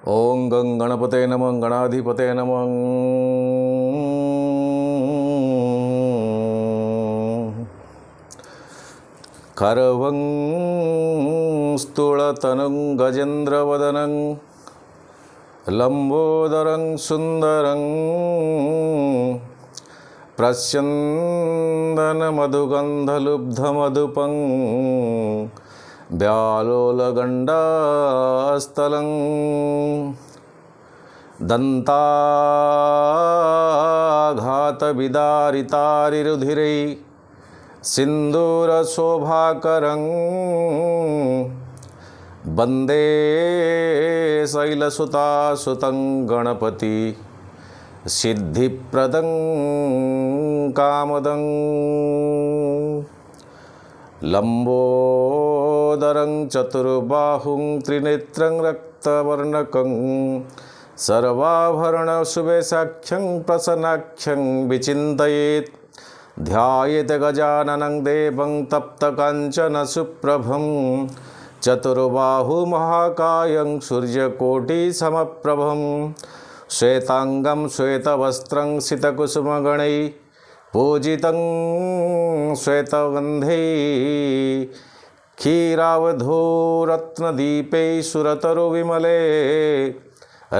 ओं गं गणपते नमः गणाधिपते नमः। करवं स्थूलतनुं गजेन्द्रवदनं लंबोदरं सुन्दरं प्रस्यन्दनमधुगन्धलुब्धमधुपं व्यालोलगण्डास्थलं दन्ताघातविदारितारिरुधिरै सिन्दूरशोभाकरं वन्दे शैलसुतासुतं गणपति सिद्धिप्रदं कामदं लंबोदरं चतुर्बाहुं त्रिनेत्रं रक्तवर्णकं सर्वाभरणशुभेशाख्यं प्रसन्नाख्यं विचिन्तयेत् ध्यायेत् गजाननं देवं तप्तकाञ्चनसुप्रभं चतुर्बाहुमहाकायं सूर्यकोटिसमप्रभं श्वेतांगं श्वेतवस्त्रं सितकुसुमगणैः पूजितं श्वेतगन्धैः क्षीरावधूरत्नदीपैः सुरतरुविमले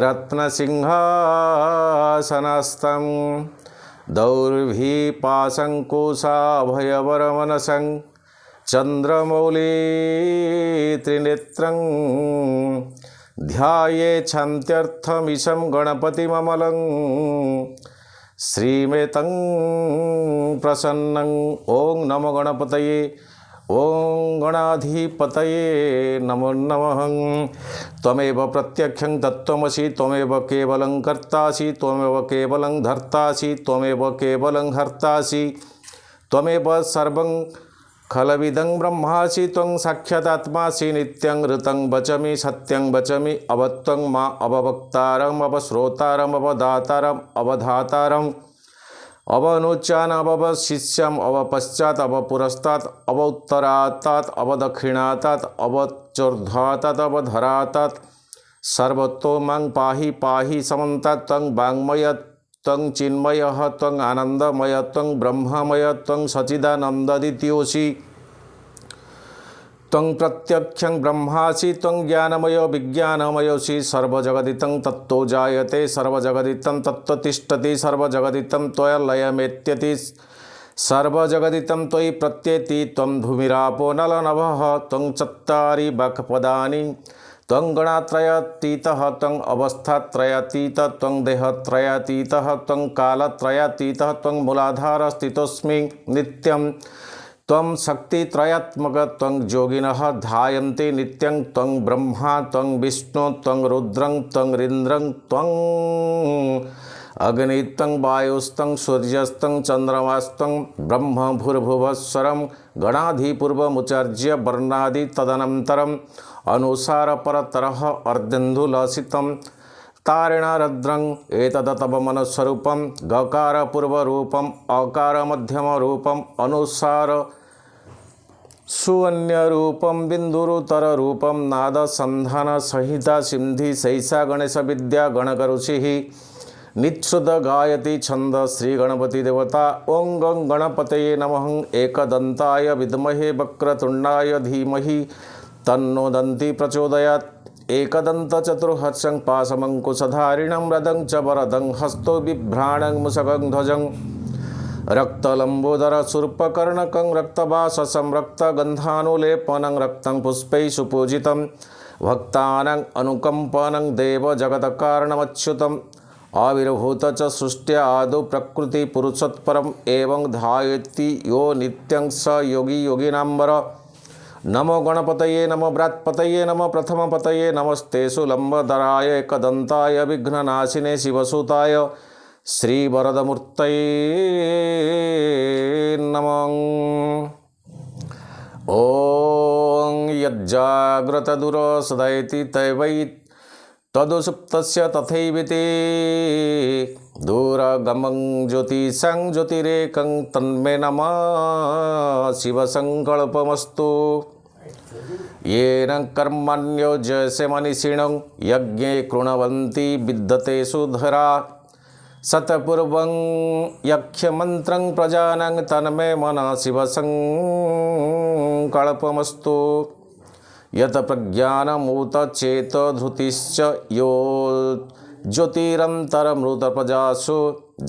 रत्नसिंहासनस्थं दौर्भिपाशङ्कुशाभयवरमनसं चन्द्रमौलित्रिनेत्रं ध्यायेच्छन्त्यर्थमीशं गणपतिममलं श्रीमेतं प्रसन्नं। ओं नमो गणपतये ओं गणाधिपतये नमो नमः। त्वमेव प्रत्यक्षं तत्त्वमसि त्वमेव केवलं कर्तासि त्वमेव केवलं धर्तासि त्वमेव केवलं हर्तासि त्वमेव सर्वं खलविदं ब्रह्मासि त्वं साक्षादात्मासि नित्यं ऋतं वचमि सत्यं वचमि अवत्वं मा अववक्तारम् अवश्रोतारम् अवदातारम् अवधातारम् अवनुच्चान अवशिष्यम् अवपश्चात् अवपुरस्तात् अवोत्तरात्तात् अवदक्षिणात्तात् अवचोर्ध्वात्तात् अवधरात्तात् सर्वतो मां पाहि पाहि समन्तात् त्वं वाङ्मय त्वं चिन्मयः त्वं आनन्दमय त्वं ब्रह्ममय त्वं सच्चिदानन्ददित्योऽसि त्वं प्रत्यक्षं ब्रह्मासि त्वं ज्ञानमय विज्ञानमयोऽसि सर्वजगदितं तत्तो जायते सर्वजगदितं तत्तो तिष्ठति सर्वजगदितं त्वया लयमेत्यति सर्वजगदितं त्वयि प्रत्येति त्वं धूमिरापो नलनभः त्वं चत्वारि वाक्पदानि त्वं गणत्रयातीतः त्वं अवस्थात्रयातीतः त्वं देहत्रयातीतः त्वं कालत्रयातीतः त्वं मूलाधारस्थितोऽस्मि नित्यं त्वं शक्तित्रयात्मक त्वं योगिनः ध्यायन्ति नित्यं त्वं ब्रह्मा त्वं विष्णु त्वं रुद्रं त्वं इन्द्रं त्वं अग्नि त्वं वायुस्तं सूर्यस्तं चन्द्रमास्तं ब्रह्म भूर्भुवस्वरं गणाधिपूर्वमुच्चार्य वर्णादि तदनन्तरम् अनुसारपरतरः अर्धेन्दुलसितं तारिणारद्रं एतदतपमनस्वरूपं गकारपूर्वरूपम् अकारमध्यमरूपम् अनुसार सुअन्यरूपं बिन्दुरुतररूपं नादसन्धानसहिता सिन्धि सैषा गणेशविद्या गणकऋषिः निःश्रुत गायति छन्द श्रीगणपतिदेवता। ओं गं गणपतये नमः। एकदन्ताय विद्महे वक्रतुण्डाय धीमहि तन्नो दन्ती प्रचोदयात्। एकदन्तचतुर्हर्षं पाशमङ्कुशधारिणं रदं च वरदं हस्तो बिभ्राणं मुषगं ध्वजं रक्तलम्बोदरशूर्पकर्णकं रक्तवाससं रक्तगन्धानुलेपनं रक्तं पुष्पैः सुपूजितं भक्तानां अनुकम्पनं देवजगत्कारणमच्युतम् आविर्भूत च सृष्ट्या आदौ प्रकृतिपुरुषोत्परम् एवं ध्यायति यो नित्यं स योगी योगिनाम्बर। नमो गणपतये नमो व्रात्पतये नमो प्रथमपतये नमस्तेषु लंबोदराय एकदन्ताय विघ्ननाशिने शिवसुताय श्रीवरदमूर्तये नमः। ॐ यज्जाग्रतदुरो सदयति तैवै तदुसुप्तस्य तथैवेति दूरगमं ज्योतिषं ज्योतिरेकं तन्मे नमः शिवसङ्कल्पमस्तु। येन कर्मण्योजसे मनीषिणं यज्ञे कृणवन्ति विद्यते सुधरा सतपूर्वं यक्षमन्त्रं प्रजानं तन्मे मनः शिवसङ्कल्पमस्तु यत प्रज्ञानमूत चेत धृतिश्च यो ज्योतिरन्तरमृतप्रजासु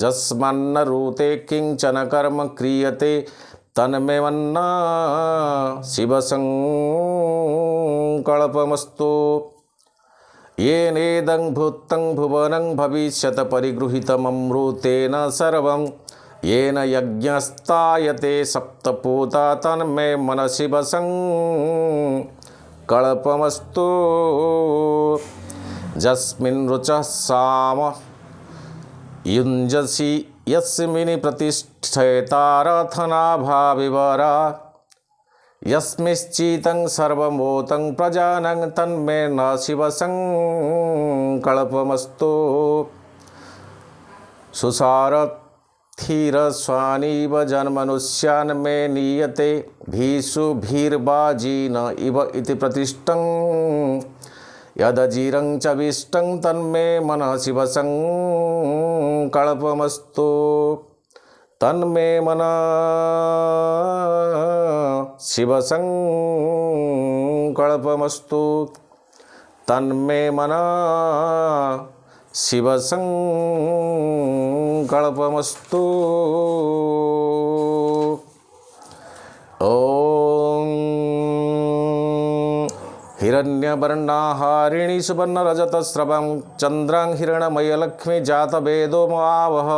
यस्मान्न ऋते किंचन कर्म क्रियते तन्मे मन्ना शिवसङ्कल्पमस्तु येनेदं भूतं भुवनं भविष्यत् परिगृहीतममृतेन सर्वं येन यज्ञस्तायते सप्तपूता तन्मे मनः शिवसङ्कल्पमस्तु यस्मिन् रुचः साम युञ्जसि यस्मिन् प्रतिष्ठेतारथनाभाविवरा यस्मिश्चितं सर्वमोतं प्रजानं तन्मे न शिवसङ्कल्पमस्तु सुसारथिरस्वानिव जन्मनुष्यान् मे नीयते भीषुभिर्बाजीन इव इति प्रतिष्ठं यदजीरं च विष्टं तन्मे मनः शिवसङ्कल्पमस्तु तन्मे मनः शिवसङ्कल्पमस्तु तन्मे मनः शिवसङ्कल्पमस्तु। ॐ हिरण्यवर्णाहारिणी सुवर्णरजतस्रवं चन्द्रां हिरण्मयलक्ष्मी जातवेदो मावह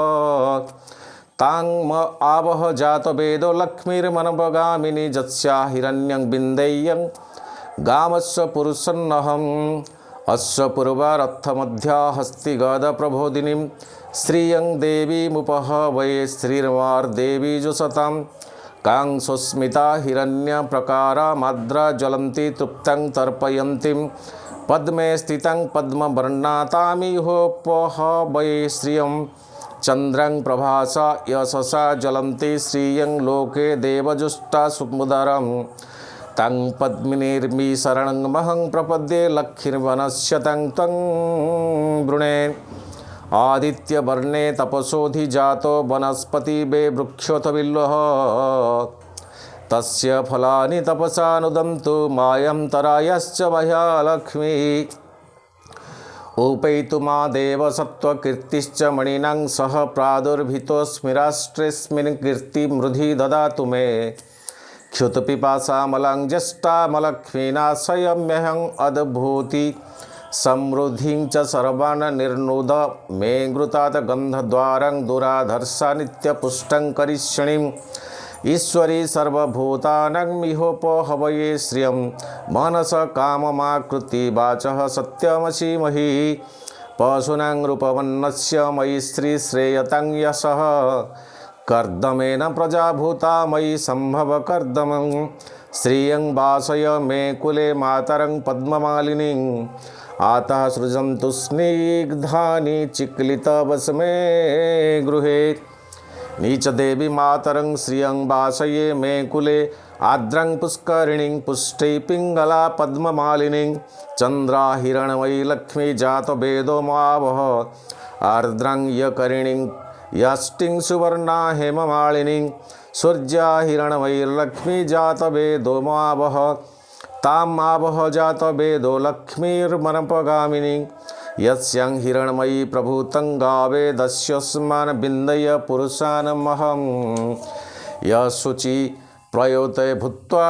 तां म आवह जातवेदो लक्ष्मीर्मनपगामिनी जत्स्या हिरण्यं बिन्देयं गामस्य पुरुषन्नहम् अस्य पूर्वारथमध्या हस्तिगदप्रबोधिनीं श्रियं देवीमुपहवये श्रीर्वार्देवी जुषतां कां सुस्मिता हिरण्यप्रकारा माद्रा ज्वलन्ति तृप्तं तर्पयन्तीं पद्मे स्थितं पद्मवर्णातामिहोपहवये श्रियं चन्द्रं प्रभासा यशसा ज्वलन्ति श्रियं लोके देवजुष्टा सुमुदरं तं पद्मिनीर्मि शरणमहं प्रपद्ये लक्ष्मीर्वनस्य तं वृणे आदित्यवर्णे तपसोऽधिजातो वनस्पतिवे वृक्षोऽथ बिल्वः तस्य फलानि तपसा नुदन्तु मायं तरायश्च मह्या लक्ष्मी उपैतु मा देव सत्त्वकीर्तिश्च मणिनां सह प्रादुर्भितोऽस्मिराष्ट्रेऽस्मिन् कीर्तिमृधि ददातु मे क्षुतपिपासामलं ज्येष्ठामलक्ष्मीनाशयम्यहम् अद्भूति समृद्धिं च सर्वान् निर्नुद मे घृतात् गन्धद्वारं दुराधर्षा नित्यपुष्टं करिष्यणीम् ईश्वरी सर्वभूतानां मिहोपहवये श्रियं मनस काममाकृति वाचः सत्यमसीमहि पशूनां रूपवन्नस्य मयि श्रीश्रेयतां यशः कर्दमेन प्रजाभूता मयि सम्भव कर्दमं श्रियं वासय मे कुले मातरं पद्ममालिनीं आतः सृजन्तु स्निग्धानि चिक्लितवसमे गृहे नीचदेवी मातरं श्रियं वासये मे कुले आर्द्रं पुष्करिणीं पुष्टै पिङ्गला पद्ममालिनीं चन्द्रा हिरण्मयी लक्ष्मी जातवेदो मावह आर्द्रं यकरिणीं यष्टिं सुवर्णा हेममालिनीं सूर्या हिरण्मयीर्लक्ष्मी जातवेदो मावह तां आवह जातवेदो लक्ष्मीर्मनपगामिनीं यस्यां हिरण्मयी प्रभूतं गावेदस्यस्मान् बिन्दय पुरुषानमहं यशुचि प्रयोते भूत्वा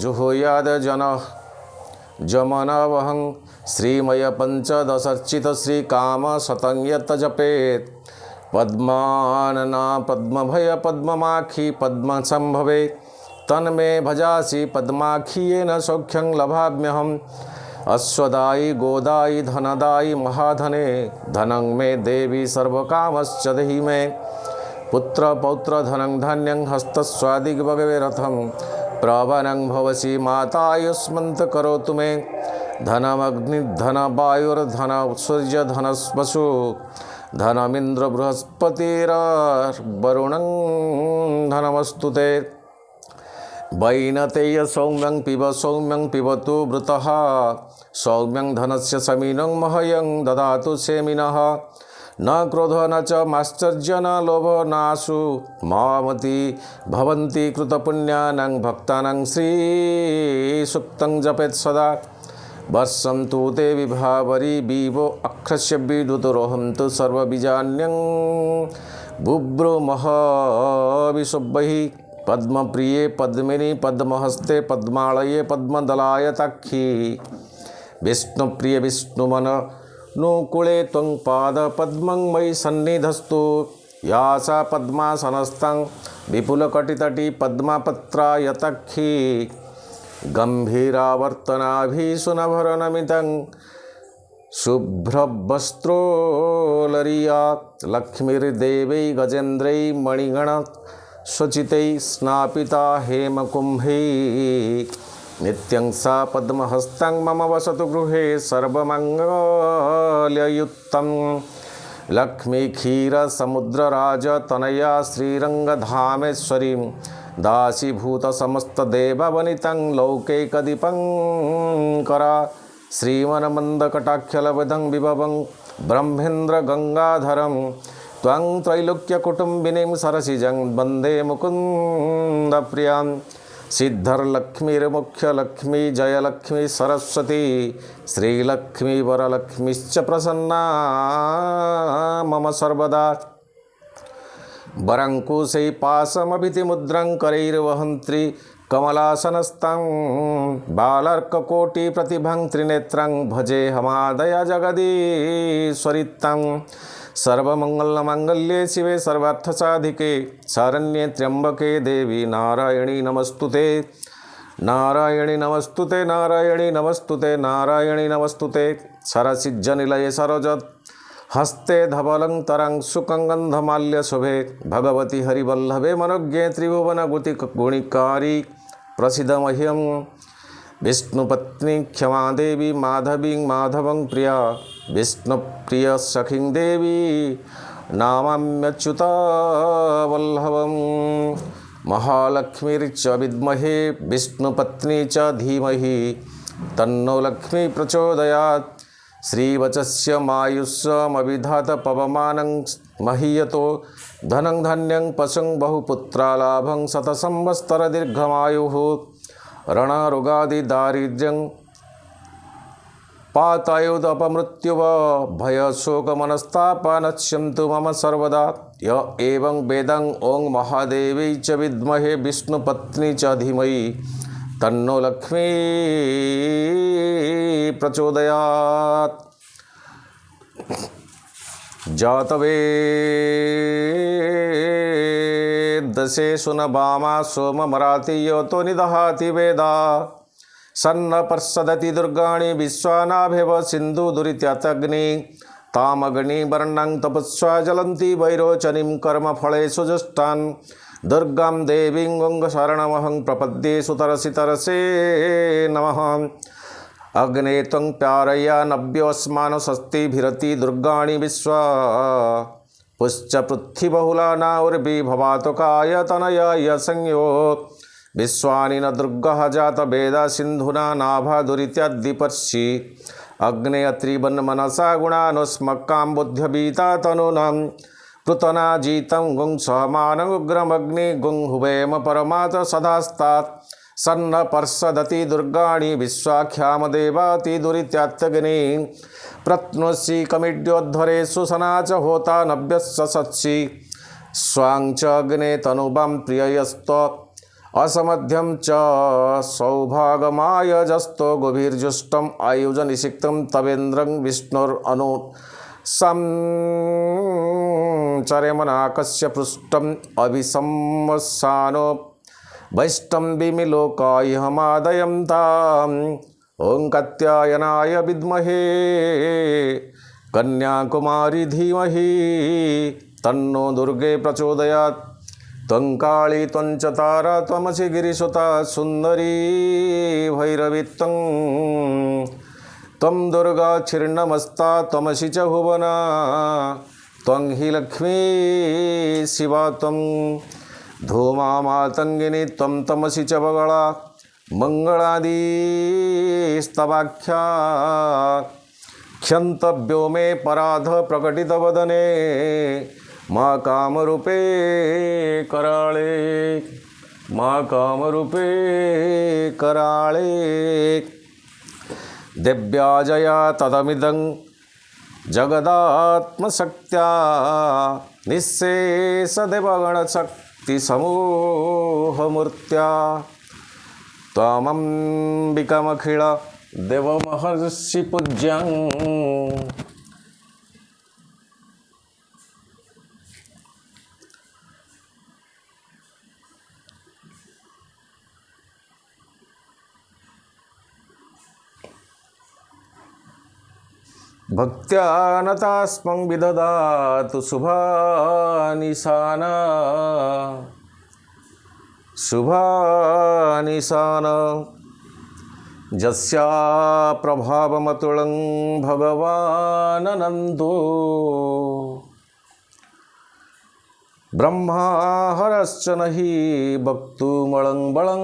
जुहुयाद जनः जमनवहं श्रीमय पंचदशर्चित श्रीकाम शतं यत् जपेत् पद्मानना पद्मभय पद्ममाखी पद्मसंभवे तन्मे भजासि पद्माखियेन सौख्यं लभाम्यहम् अश्वदायी गोदायी धनदायी महाधने धनं मे देवी सर्वकामश्च देहि मे पुत्र पौत्र धनं धान्यं हस्तस्वादिग्भगवे रथं प्रवनं भवसि मातायुष्मन्त करोतु मे धनमग्निर्धन वायुर्धन सूर्यधनस्वसु धनमिन्द्र बृहस्पतिर्वरुणं धनमस्तु ते वैनतेय सौम्यं पिबतु वृतः सौम्यं धनस्य समीनं मह्यं ददातु सेमिनः न क्रोध न च माश्चर्य न लोभ नाशु मामति भवन्ति कृतपुण्यानां भक्तानां श्रीसूक्तं जपेत् सदा वर्षं तु ते विभावरी विवो अक्षस्य विदुतरोहं तु सर्वबीजान्यं बुभ्रुमः विशुभैः पद्मप्रिये पद्मिनी पद्महस्ते पद्मालये पद्मदलायताक्षी विष्णुप्रिय विष्णुमन नुकुले त्वं पादपद्मं मयि सन्निधस्तु या सा पद्मासनस्तं विपुलकटितटी पद्मपत्रायताक्षी गम्भीरावर्तनाभिसुनभरनमितं शुभ्रवस्त्रोलरिया लक्ष्मीर्देवै गजेन्द्रै मणिगणस्वचितैः स्नापिता हेमकुम्भैः नित्यं सा पद्महस्तं मम वसतु गृहे सर्वमङ्गलयुक्तं लक्ष्मीक्षीरसमुद्रराजतनया श्रीरङ्गधामेश्वरीं दासीभूतसमस्तदेववनितं लौकैकदीपङ्करा श्रीमन्मन्दकटाक्षलब्धं विभवं ब्रह्मेन्द्रगङ्गाधरं त्वं त्रैलोक्यकुटुम्बिनीं सरसिजं वन्दे मुकुन्दप्रियां सिद्धर्लक्ष्मीर्मुख्यलक्ष्मी जयलक्ष्मी सरस्वती श्रीलक्ष्मी वरलक्ष्मीश्च प्रसन्ना मम सर्वदा वरङ्कुशै पाशमभितिमुद्रं करैर्वहन्त्री कमलासनस्तं बालार्ककोटिप्रतिभं त्रिनेत्रं भजेऽहमादया जगदीश्वरितं सर्वमङ्गलमाङ्गल्ये शिवे सर्वार्थसाधिके शरण्ये त्र्यम्बके देवी नारायणी नमस्तुते नारायणी नमस्तुते नारायणी नमस्तुते नारायणी नमस्तुते सरसिज्जनिलये सरोजत् हस्ते धवलंतरं सुकंगंधमाल्यशुभे भगवती हरिवल्लभे मनोज्ञे त्रिभुवनगुणिकारी प्रसिद्ध मह्यं विष्णुपत्नी क्षमा देवी माधवी माधवं प्रिया विष्णुप्रिय सखीं देवी नामाम्यच्युता वल्लभं महालक्ष्मीर्च विद्महे विष्णुपत्नी च धीमहि तन्नो लक्ष्मी प्रचोदयात् श्रीवचस्य मायुष्यमविधात पवमानं महीयतो धनं धान्यं पशुं बहुपुत्रालाभं शतसंवत्सरदीर्घमायुः रणरोगादिदारिद्र्यं पातायुदपमृत्युव भयशोकमनस्तापानश्यन्तु मम सर्वदा य एवं वेदं ॐ महादेवी च विद्महे विष्णुपत्नी च धीमहि तन्नो लक्ष्मी प्रचोदयात् जातवेदशेषु न वामा सोममराति योतो निदहाति वेदा सन्न पर्षदति दुर्गाणि विश्वानाभेव सिन्धुदुरित्यातग्नि तामग्नि वर्णं तपस्वा जलन्ति वैरोचनीं कर्मफलेषु जुष्टान् दुर्गां देवीं गङ्गशरणमहं प्रपद्ये सुतरसि तरसे नमः अग्ने त्वं प्यारया नव्योऽस्मान् स्वस्तिभिरति दुर्गाणि विश्वा पुश्च पृथ्वीबहुला नाउर्विभवातुकायतनयाय संयो विश्वानि न दुर्गः जातवेदा सिन्धुना नाभादुरित्याद्दिपर्षि अग्ने अत्रिवन्मनसा गुणानुस्मक्कां बुद्ध्यबीता तनूनां पृतनाजीतं गुं सहमानमुग्रमग्नि गुं हुवेम परमात सदास्तात् सन्न पर्षदति दुर्गाणि विश्वाख्यामदेवाति दुरित्यात्तग्नि प्रत्नोषि कमिड्योद्धरेषु सना च होता नव्यस्य सत्सि स्वां च अग्ने तनुबां प्रिययस्त असमध्यं च सौभागमायजस्तो गुभिर्जुष्टम् आयुजनिषिक्तं तवेन्द्रं विष्णुरनु संचरेमनाकस्य पृष्ठम् अभिसंवत्सानो वैष्णवीमिलोकायहमादयं ताम् ॐ कात्यायनाय विद्महे कन्याकुमारी धीमहि तन्नो दुर्गे प्रचोदयात् त्वं काली त्वं च तारा त्वमसि गिरिसुता सुन्दरी भैरवी त्वं दुर्गा छिन्नमस्ता त्वमसि च भुवना त्वं हि लक्ष्मी शिवा त्वं धूमामातङ्गिनी त्वं तमसि च बगला मङ्गलादिस्तवाख्या क्षन्तव्यो मे पराध प्रकटितवदने मा कामरूपे कराळे मा कामरूपे कराळे दिव्याजया तदमिदं जगदात्मशक्त्या निःशेषदेवगणशक्तिसमूहमूर्त्या त्वामम्बिकामखिल देवमहर्षि पूज्यं भक्त्या नतास्मं विददातु शुभानिशाना शुभानिशाना यस्या प्रभावमतुलं भगवाननन्दो ब्रह्माहरश्च न हि वक्तुमलं बलं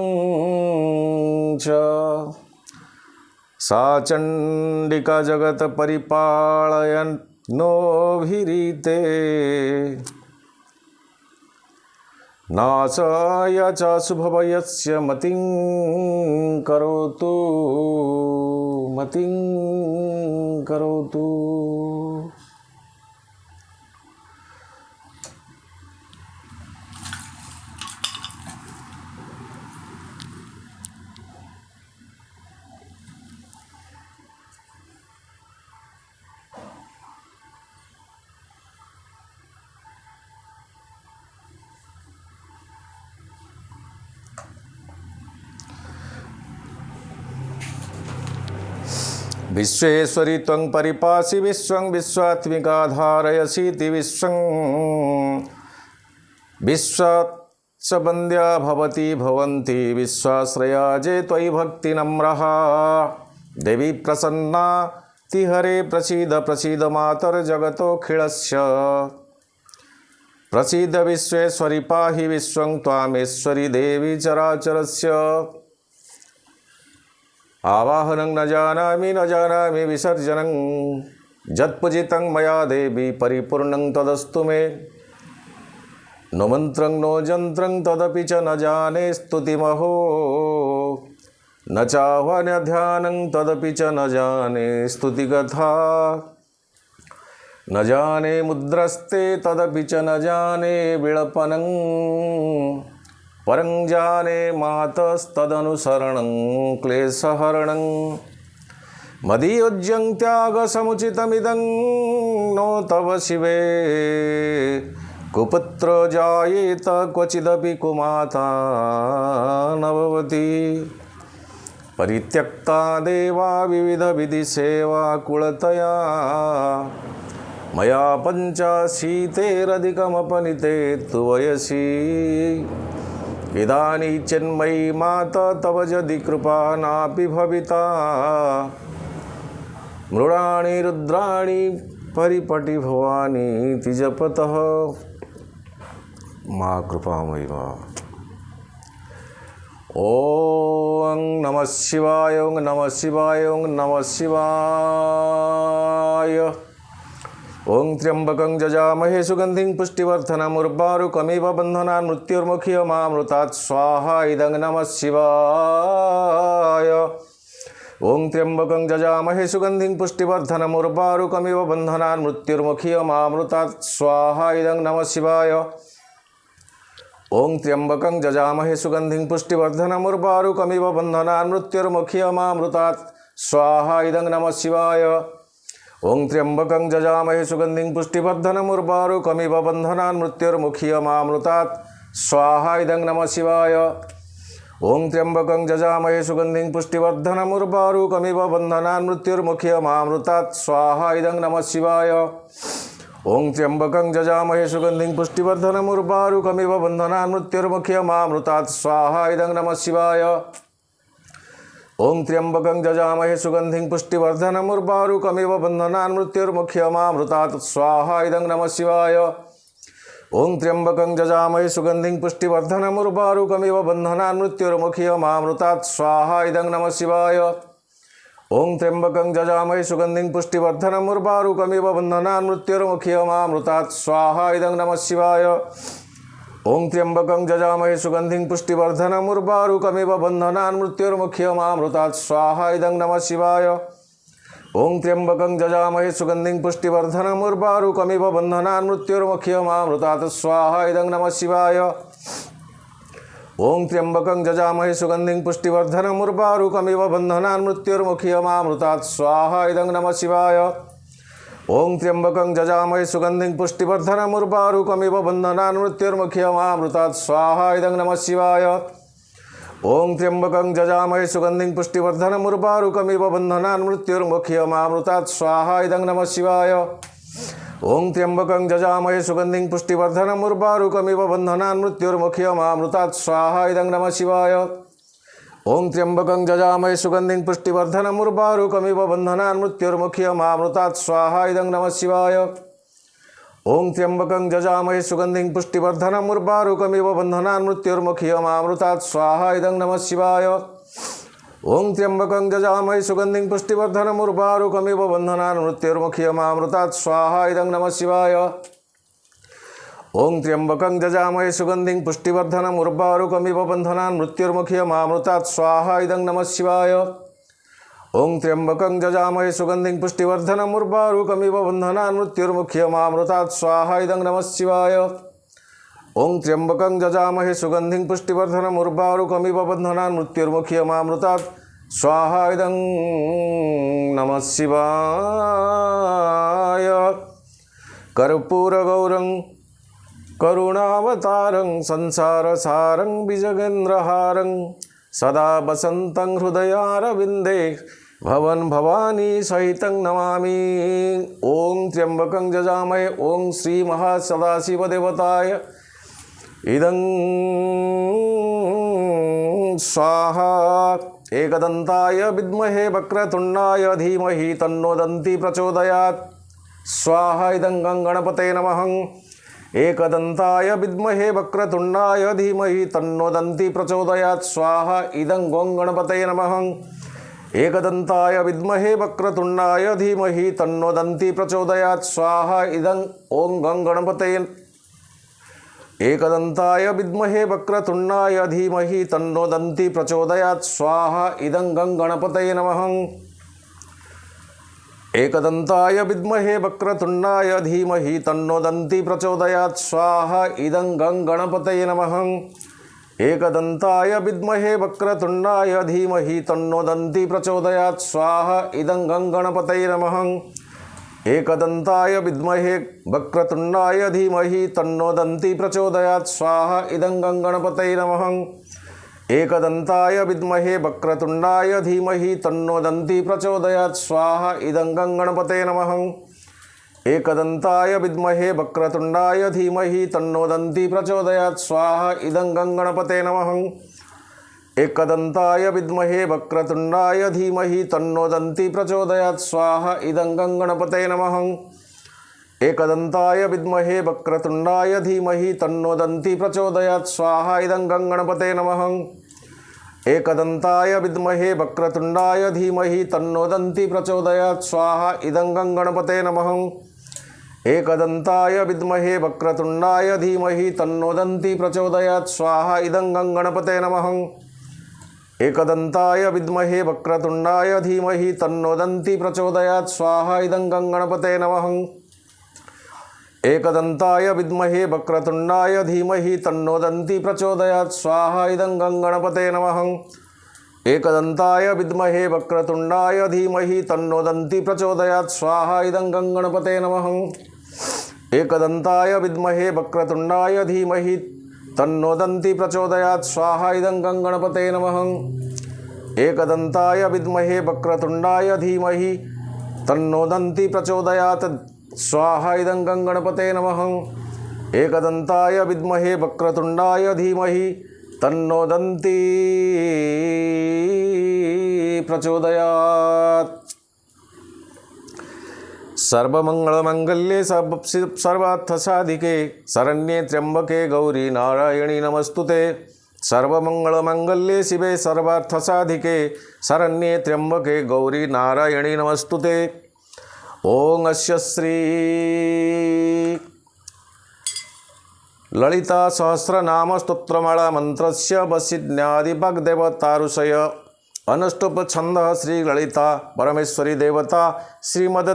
च सा चण्डिका जगत परिपालयन्नोभिरीते नाशाय च शुभभयस्य मतिं करोतु मतिं करोतु। विश्वेश्वरी त्वं परिपासि विश्वं विश्वात्मिका धारयसीति विश्वं विश्वात्सबन्ध्या भवति भवन्ति विश्वाश्रया जे त्वयि भक्तिनम्रः देवी प्रसन्ना तिहरे प्रसीद प्रसीद मातर्जगतोऽखिलस्य प्रसीद विश्वेश्वरि पाहि विश्वं त्वामेश्वरि देवी चराचरस्य आवाहनं न जानामि विसर्जनं यत्पूजितं मया देवी परिपूर्णं तदस्तु मे नो मन्त्रं नो जन्त्रं तदपि च न जाने स्तुतिमहो न चाह्वान्यध्यानं तदपि च न जाने स्तुतिकथा न जाने मुद्रस्ते तदपि च न जाने विलपनं परं जाने मातस्तदनुसरणं क्लेशहरणं मदीयोज्यं त्यागसमुचितमिदं नो तव शिवे कुपुत्र जायेत क्वचिदपि कुमाता न भवति परित्यक्ता देवा विविधविधिसेवाकुलतया मया पञ्चाशीतेरधिकमपनीते तु वयसि इदानीं चिन्मयी माता तव यदि कृपा नापि भविता मृडानि रुद्राणि परिपटि भवानी तिजपतः मा कृपामयी मा। ओं नमः शिवाय ओं नमः शिवाय ओं नमः शिवाय। ओं त्र्यंबकं जजामहे सुगंधिं पुष्टिवर्धनम् उर्वारुकमिव बन्धनान् मृत्युर्मुखीयमामृतात् स्वाहा इदं नमः शिवाय। ओं त्र्यंबकं जजामहे सुगंधिं पुष्टिवर्धनम् उर्वारुकमिव बन्धनान् मृत्युर्मुखीयमामृतात् स्वाहा इदं नमः शिवाय। ओं त्र्यंबकं जजामहे सुगंधिं पुष्टिवर्धनम् उर्वारुकमिव बन्धनान् मृत्युर्मुखीयमामृतात् स्वाहा इदं नमः शिवाय। ओं त्र्यंबकं जजामहे सुगंधिं पुष्टिवर्धनम् उर्वारुकमिव बन्धनान् मृत्युर्मुखीयमामृतात् स्वाहा इदं नमः शिवाय। ओं त्र्यंबकं जजामहे सुगंधिं पुष्टिवर्धनम् उर्वारुकमिव बन्धनान् मृत्युर्मुखीयमामृतात् स्वाहा इदं नमः शिवाय। ओं त्र्यंबकं जजामहे सुगंधिं पुष्टिवर्धनम् उर्वारुकमिव बन्धनान् मृत्युर्मुखीयमामृतात् स्वाहा इदं नमः शिवाय। ओं त्र्यंबकं जजामहे सुगंधिं पुष्टिवर्धनम् उर्वारुकमिव बन्धनान् मृत्युर्मुखीयमामृतात् स्वाहा इदं नमः शिवाय। ओं त्र्यंबकं जजामहे सुगंधिं पुष्टिवर्धनम् उर्वारुकमिव बन्धनान् मृत्युर्मुखीयमामृतात् स्वाहा इदं नमः शिवाय। ओं त्र्यंबकं जजामहे सुगंधिं पुष्टिवर्धनम् उर्वारुकमिव बन्धनान् मृत्युर्मुखीयमामृतात् स्वाहा इदं नमः शिवाय। ओं त्र्यंबकं जजामहे सुगंधिं पुष्टिवर्धनम् उर्वारुकमिव बन्धनान् मृत्युर्मुखीयमामृतात् स्वाहा इदं नमः शिवाय। ओं त्र्यंबकं जजामहे सुगंधिं पुष्टिवर्धनम् उर्वारुकमिव बन्धनान् मृत्युर्मुखीयमामृतात् स्वाहा इदं नमः शिवाय। ओं त्र्यंबकं जजामहे सुगंधिं पुष्टिवर्धनम् उर्वारुकमिव बन्धनान् मृत्युर्मुखीयमामृतात् स्वाहा इदं नमः शिवाय। ओं त्र्यंबकं जजामहे सुगंधिं पुष्टिवर्धनम् उर्वारुकमिव बन्धनान् मृत्युर्मुखीयमामृतात् स्वाहा इदं नमः शिवाय। ओं त्र्यंबकं जजामहे सुगंधिं पुष्टिवर्धनम् उर्वारुकमिव बन्धनान् मृत्युर्मुखीयमामृतात् स्वाहा इदं नमः शिवाय। ओं त्र्यंबकं जजामहे सुगंधिं पुष्टिवर्धनम् उर्वारुकमिव बन्धनान् मृत्युर्मुखीयमामृतात् स्वाहा इदं नमः शिवाय। ओं त्र्यंबकं जजामहे सुगंधिं पुष्टिवर्धनम् उर्वारुकमिव बन्धनान् मृत्युर्मुखीयमामृतात् स्वाहा इदं नमः शिवाय। ओं त्र्यंबकं जजामहे सुगंधिं पुष्टिवर्धनम् उर्वारुकमिव बन्धनान् मृत्युर्मुखीयमामृतात् स्वाहा इदं नमः शिवाय। ओं त्र्यंबकं जजामहे सुगंधिं पुष्टिवर्धनम् उर्वारुकमिव बन्धनान् मृत्युर्मुखीयमामृतात् स्वाहा इदं नमः शिवाय। ओं त्र्यंबकं जजामहे सुगंधिं पुष्टिवर्धनम् उर्वारुकमिव बन्धनान् मृत्युर्मुखीयमामृतात् स्वाहा इदं नमः शिवाय। ओं त्र्यंबकं जजामहे सुगंधिं पुष्टिवर्धनम् उर्वारुकमिव बन्धनान् मृत्युर्मुखीयमामृतात् स्वाहा इदं नमः शिवाय। ओं त्र्यंबकं जजामहे सुगंधिं पुष्टिवर्धनम् उर्वारुकमिव बन्धनान् मृत्युर्मुखीयमामृतात् स्वाहा इदं नमः शिवाय। कर्पूरगौरं करुणावतारं संसारसारं विजगेन्द्रहारं सदा वसन्तं हृदयारविन्दे भवन भवानी सहितं नमामि। ओं त्र्यंबकं जजामहे ओं श्री महासदाशिवदेवताय इदं स्वाहा। एकदन्ताय विद्महे वक्रतुण्डाय धीमहि तन्नो दन्ती प्रचोदयात् स्वाहा इदं गणपते नमः। एकदन्ताय विद्महे वक्रतुण्डाय धीमहि तन्नो दन्ती प्रचोदयात् स्वाहा इदं गणपते नमः। एकदन्ताय विद्महे वक्रतुण्डाय धीमहि तन्नो दन्ती प्रचोदयात् स्वाहा इदं ओं गणपते। एकदन्ताय विद्महे वक्रतुण्डाय धीमहि तन्नो दन्ती प्रचोदयात् स्वाहा इदं गणपते नमः। एकदन्ताय विद्महे वक्रतुण्डाय धीमहि तन्नो दन्ती प्रचोदयात् स्वाहा इदं गणपते नमः। एकदन्ताय विद्महे वक्रतुण्डाय धीमहि तन्नो दन्ती प्रचोदयात् स्वाहा इदं गणपते नमः। एकदन्ताय विद्महे वक्रतुण्डाय धीमहि तन्नो दन्ती प्रचोदयात् स्वाहा इदं गणपते नमः। एकदन्ताय विद्महे वक्रतुण्डाय धीमहि तन्नो दन्ती प्रचोदयात् स्वाहा इदं गणपते नमः। एकदन्ताय विद्महे वक्रतुण्डाय धीमहि तन्नो दन्ती प्रचोदयात् स्वाहा इदं गणपते नमः। एकदन्ताय विद्महे वक्रतुण्डाय धीमहि तन्नो दन्ती प्रचोदयात् स्वाहा इदं गणपते नमः। एकदन्ताय विद्महे वक्रतुण्डाय धीमहि तन्नो दन्ती प्रचोदयात् स्वाहा इदं गणपते नमः। एकदन्ताय विद्महे वक्रतुण्डाय धीमहि तन्नो दन्ती प्रचोदयात् स्वाहा इदं गणपते नमः। एकदन्ताय विद्महे वक्रतुण्डाय धीमहि तन्नो दन्ती प्रचोदयात् स्वाहा इदं गणपते नमः। एकदन्ताय विद्महे वक्रतुण्डाय धीमहि तन्नो दन्ती प्रचोदयात् स्वाहा इदं गणपते नमः। एकदन्ताय विद्महे वक्रतुण्डाय धीमहि तन्नो दन्ती प्रचोदयात् स्वाहा इदं गणपते नमः। एकदन्ताय विद्महे वक्रतुण्डाय धीमहि तन्नो दन्ती प्रचोदयात् स्वाहा इदं गणपते नमः। एकदन्ताय विद्महे वक्रतुण्डाय धीमहि तन्नो दन्ती प्रचोदयात् स्वाहा इदं गणपते नमः। एकदन्ताय विद्महे वक्रतुण्डाय धीमहि तन्नो दन्ती प्रचोदयात् स्वाहा इदं गणपते नमः। एकदन्ताय विद्महे वक्रतुण्डाय धीमहि तन्नो दन्ती प्रचोदयात् सर्वमंगलमांगल्ये सर्वार्थसाधिके शरण्ये त्र्यंबके गौरी नारायणी नमस्तुते। सर्वमंगलमांगल्ये शिवे सर्वार्थसाधिके शरण्ये त्र्यंबके गौरी नारायणी नमस्तुते। ओं अस्य श्री ललिता सहस्रनाम स्तोत्रमाला मंत्रस्य वसिन्यादिवाग्देवतारुषय अनुष्टुप छंद श्री ललिता परमेश्वरी देवता श्रीमद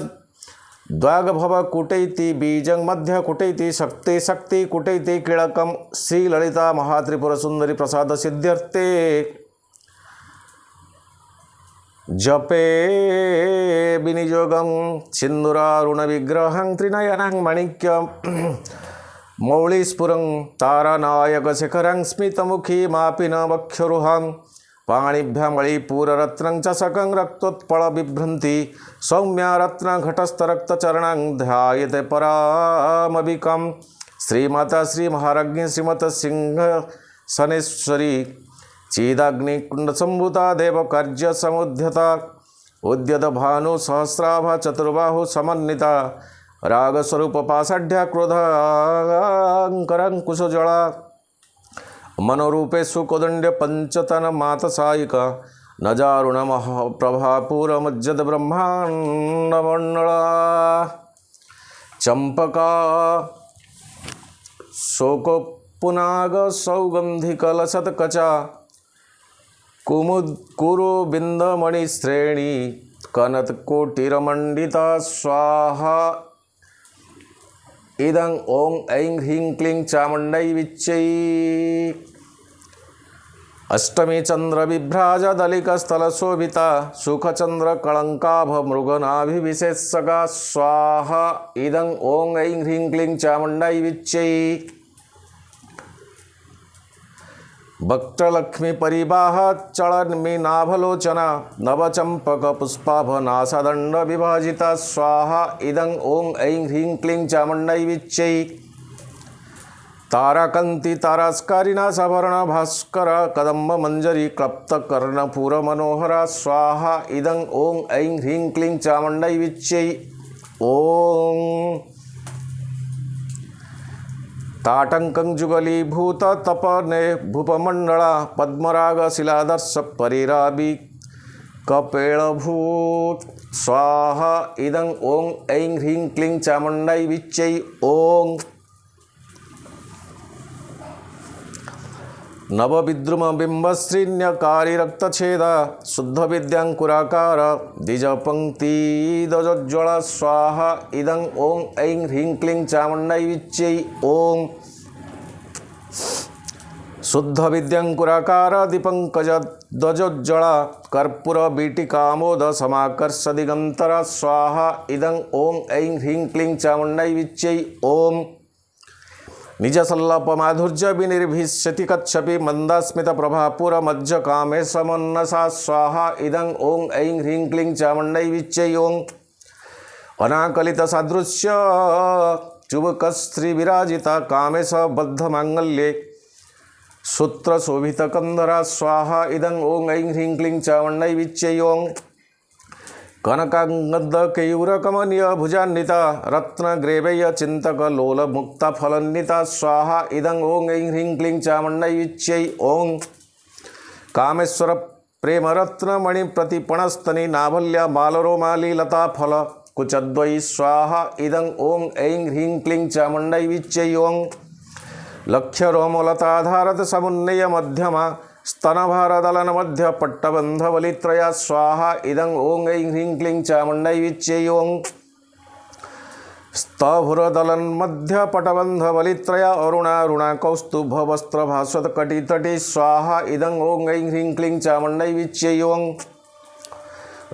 द्वागभव कुटैति बीजं मध्य कुटैति शक्ति शक्ति कुटैति कीलकं श्री ललिता महात्रिपुर सुंदरी प्रसाद सिद्ध्यर्थे जपे विनियोगं सिंदूरारुण विग्रहं त्रिनयनं मणिक्यं मौलिस्फुरं तारानायक शिखरं स्मितमुखी मापिन वक्षरुहं पाणिभ्यां मणिपूररत्नं चषकं रक्तोत्पल बिभ्रन्ति सौम्या रत्नघटस्थरक्तचरणं ध्यायते परामबिकं श्रीमाता श्रीमहाराज्ञी श्रीमत सिंहसनेश्वरी चिदाग्निकुण्डसम्भूता देवकार्यसमुद्यता उद्यत भानु सहस्राभा चतुर्बाहु समन्विता रागस्वरूप पाषाढ्या क्रोधाङ्करङ्कुशजला मनोरूपे सुकोदंड्य पंचतन मातसायिका नजारुण महाप्रभापूरमज्जद ब्रह्मांडमंडला चंपका शोकोपुनाग सौगंधिकलशतकचा कुमुद कुरु बिंदमणिश्रेणी कनत्कोटिरमंडिता स्वाहा इदं ओं ऐं ह्रीं क्लीं चामुण्डै विच्चै अष्टमी चंद्र विभ्राज दलिकस्थलशोभिता सुखचंद्र कलंकाभ मृगनाभिविशेषका स्वाहा इदं ओं ऐं ह्रीं क्लीं चामुण्डै विच्चै भक्तलक्ष्मी परिवाह चलन्मी नाभलोचना नवचंपक पुष्पाभ नासादंड विभाजिता स्वाहा इदं ओं ऐं ह्रीं क्लीं चामुण्डै विच्चै ताराकंती तारास्कारिणा सभरण भास्कर कदम्ब मंजरी क्लप्त कर्णपूर मनोहरा स्वाहा इदं ओं ऐं ह्रीं क्लीं चामुण्डै विच्चै ओं ताटंकं जुगलीभूत तपने भूपमंडला पद्मराग शिलादर्श परिराबि कपेलभूत स्वाहा इदं ओं ऐं ह्रीं क्लीं चामुण्डै विच्चै ओं नवविद्रुम बिंबश्रीन्यकारी रक्तछेदा शुद्ध विद्यांकुराकार द्विजपंक्ति दजज्ज्वला स्वाहा इदं ओं ऐं ह्रीं क्लीं चामुण्डै विच्चै ओं शुद्ध विद्यांकुराकार दीपंकज ध्वजोज्ज्वला कर्पूर बीटिकामोद समाकर्ष दिगंतरा स्वाहा इदं ओं ऐं ह्रीं क्लीं चामुण्डै विच्चै ओं निजसल्लप माधुर्य विनिर्भिष्यति कच्छपि मंदास्मित प्रभापुर मज्ज कामे समन्नसा स्वाहा इदं ओं ऐं ह्रीं क्लीं चामुण्डै विच्चै ओं अनाकलित सादृश्य चुबकस्त्री विराजिता कामेश बद्ध मांगल्ये सूत्र शोभित कंधरा स्वाहा इदं ओं ऐं ह्रीं क्लीं चामुण्डै विच्चै ओं कनकांगद केयूर कमनीय भुजान्विता रत्नग्रेवय चिंतक लोल मुक्ता फलन्विता स्वाहा इदं ओं ऐं ह्रीं क्लीं चामुण्डै विच्चै ओं कामेश्वर प्रेम रत्न मणि प्रतिपणस्तनि नाभल्या मालरोमाली लता फल कुचद्वै स्वाहा इदं ओं ऐं ह्रीं क्लीं चामुण्डै विच्चै ओं लक्ष्य रोमलताधारत समुन्नय मध्यमा स्तनभारदलन मध्य पट्टबंधवलित्रया स्वाहा इदं ओं ऐं ह्रीं क्लीं चामुण्डै विच्चै ओं स्तभुरदलन मध्य पटबंधवलित्रया अरुणारुणा कौस्तुभ वस्त्र भास्वत कटितटी स्वाहा इदं ओं ऐं ह्रीं क्लीं चामुण्डै विच्चै ओं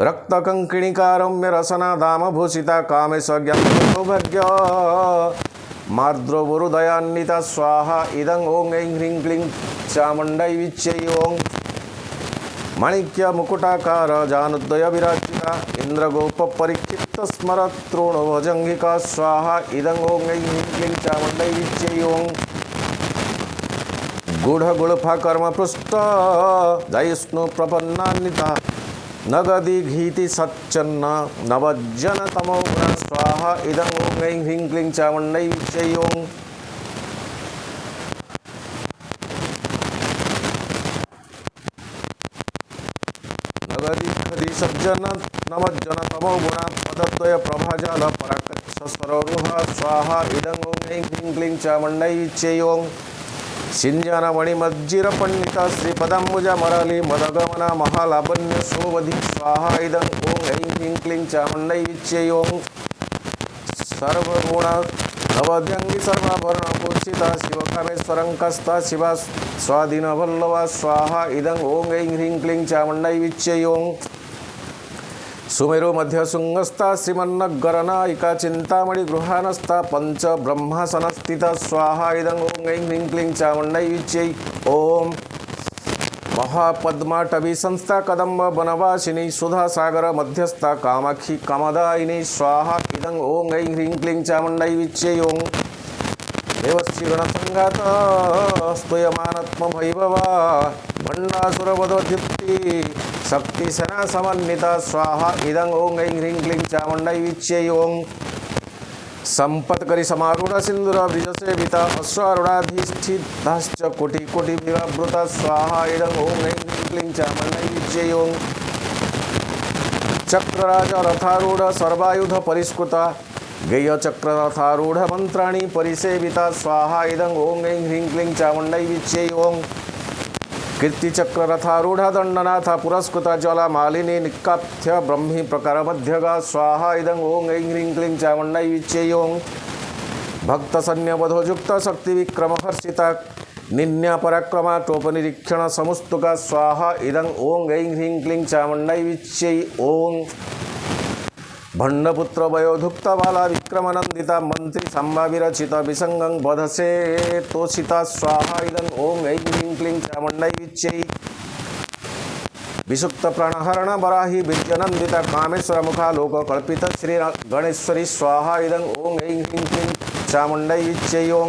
रक्तकंकिणिकारम्य रसना दामभूषिता कामेश ज्ञानसौभाग्य मार्द्रवरुदयान्विता स्वाहा इदं ओं ऐं ह्रीं क्लीं चामुण्डै विच्चै ओं माणिक्य मुकुटाकार जानुद्वय विराजिता इंद्रगोप परिक्षिप्त स्मरत्रोणभजंगिका स्वाहा इदं ओं ऐं ह्रीं क्लीं चामुण्डै विच्चै ओं गूढ़ गुळफा कर्म पृष्ठ जयष्णु प्रपन्नान्विता नगदी घीति सच्चन्न नवज्जन तमो गुण स्वाहा इदं ओं ऐं ह्रीं क्लीं चामुण्डै विच्यै ओं नगदी खदी सज्जन नवज्जन तमो गुण पदद्वय प्रभाजाल पराकच्छ सरोरुह स्वाहा इदं ओं ऐं ह्रीं क्लीं चामुण्डै विच्यै ओं सिंजन मणिमज्जिर पंडित श्रीपदम्बुज मरली मदगमन महालावण्य शोभधि स्वाहा इदं ओं ऐं ह्रीं क्लीं चामुण्डै विच्यै ओं सर्वगुण नवद्यंगी सर्वाभरण पूजिता शिवकामेश्वरंकस्ता शिवा स्वाधीन वल्लवा स्वाहा इदं ओं ऐं ह्रीं क्लीं चामुण्डै विच्यै ओं सुमेरु मध्य शुंगस्ता श्रीमन्नगरनायिका चिंतामणि गृहानस्ता पंच ब्रह्मासनस्थिता स्वाहा इदं ओं ऐं ह्रीं क्लीं चामुण्डै विच्यै ओं महापद्माटवी संस्था कदम्ब बनवासिनी सुधा सागर मध्यस्था कामाक्षी कामदायिनी स्वाहा इदं ओं ऐं ह्रीं क्लीं चामुण्डै विच्यै ओं देवस्य गणसंघात स्तूयमानत्म भैभवा भण्डासुरवधदीप्ति शक्ति सेना समन्विता स्वाहा इदं ओं ऐं ह्रीं क्लीं चामुण्डै विच्यै ओं संपत्करी समारूढ़ सिंदूर ब्रिज सेविता अश्वारूढ़ाधिष्ठिताश्च कोटि कोटि विवावृता स्वाहा इदं ओं ऐं ह्रीं क्लीं चामुण्डै विच्यै ओं चक्रराज रथारूढ़ सर्वायुध परिष्कृता गेय चक्ररथारूढ़ मंत्राणि परिसेविता स्वाहा इदं ओं ऐं ह्रीं क्लीं चामुण्डै विच्यै ओं कीर्तिचक्ररथारूढ़ दंडनाथ पुरस्कृता ज्वाला मालिनी निकाप्य ब्रह्मी प्रकार मध्यगा स्वाहा इदं ओं ऐं ह्रीं क्लीं चामुण्डै विच्यै ओं भक्त सन्न्यवधोजुक्त शक्ति विक्रम हर्षिता निन्या पराक्रमा टोपनिरीक्षण समुस्तुका स्वाहा इदं ओं ऐं ह्रीं क्लीं चामुण्डै विच्यै ओं भंडपुत्र वयोधुक्त बाला विक्रमनंदिता मंत्री संभा विरचित विसंगं बधसे तोषिता स्वाहा इदं ओं ऐं ह्रीं क्लीं चामुण्डै विच्यै विसुक्त प्राणहरण बराही बीर्यनंदिता कामेश्वर मुखा लोक कल्पित श्री गणेश्वरी स्वाहा इदं ओं ऐं ह्रीं क्लीं चामुण्डै विच्यै ओं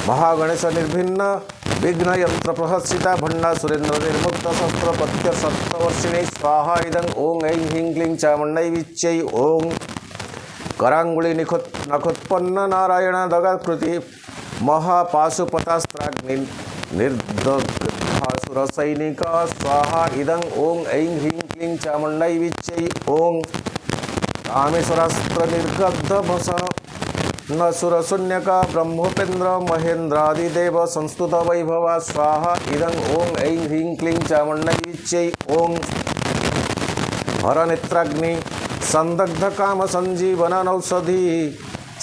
महागणेश निर्भिन्न विघ्न यंत्र प्रहर्षिता भंडा सुरेंद्र निर्मुक्त शस्त्रपत्य सप्तवर्षिणी स्वाहा इदं ओं ऐं ह्रीं क्लीं चामुण्डै विच्यै ओं करांगुली नखोत्पन्न नारायण दगाकृति महापाशुपतास्त्राग्नि निर्दग्धासुर सैनिका स्वाहा इदं ओं ऐं ह्रीं क्लीं चामुण्डै विच्यै ओं कामेश्वरास्त्र निर्गद्ध भस न सुरशून्यका ब्रह्मोपेन्द्र महेन्द्रादिदेव संस्तुत वैभवा स्वाहा इदं ओं ऐं ह्रीं क्लीं चामुण्डै विच्यै ओं हरनेत्राग्नि संदग्ध काम संजीवनौषधि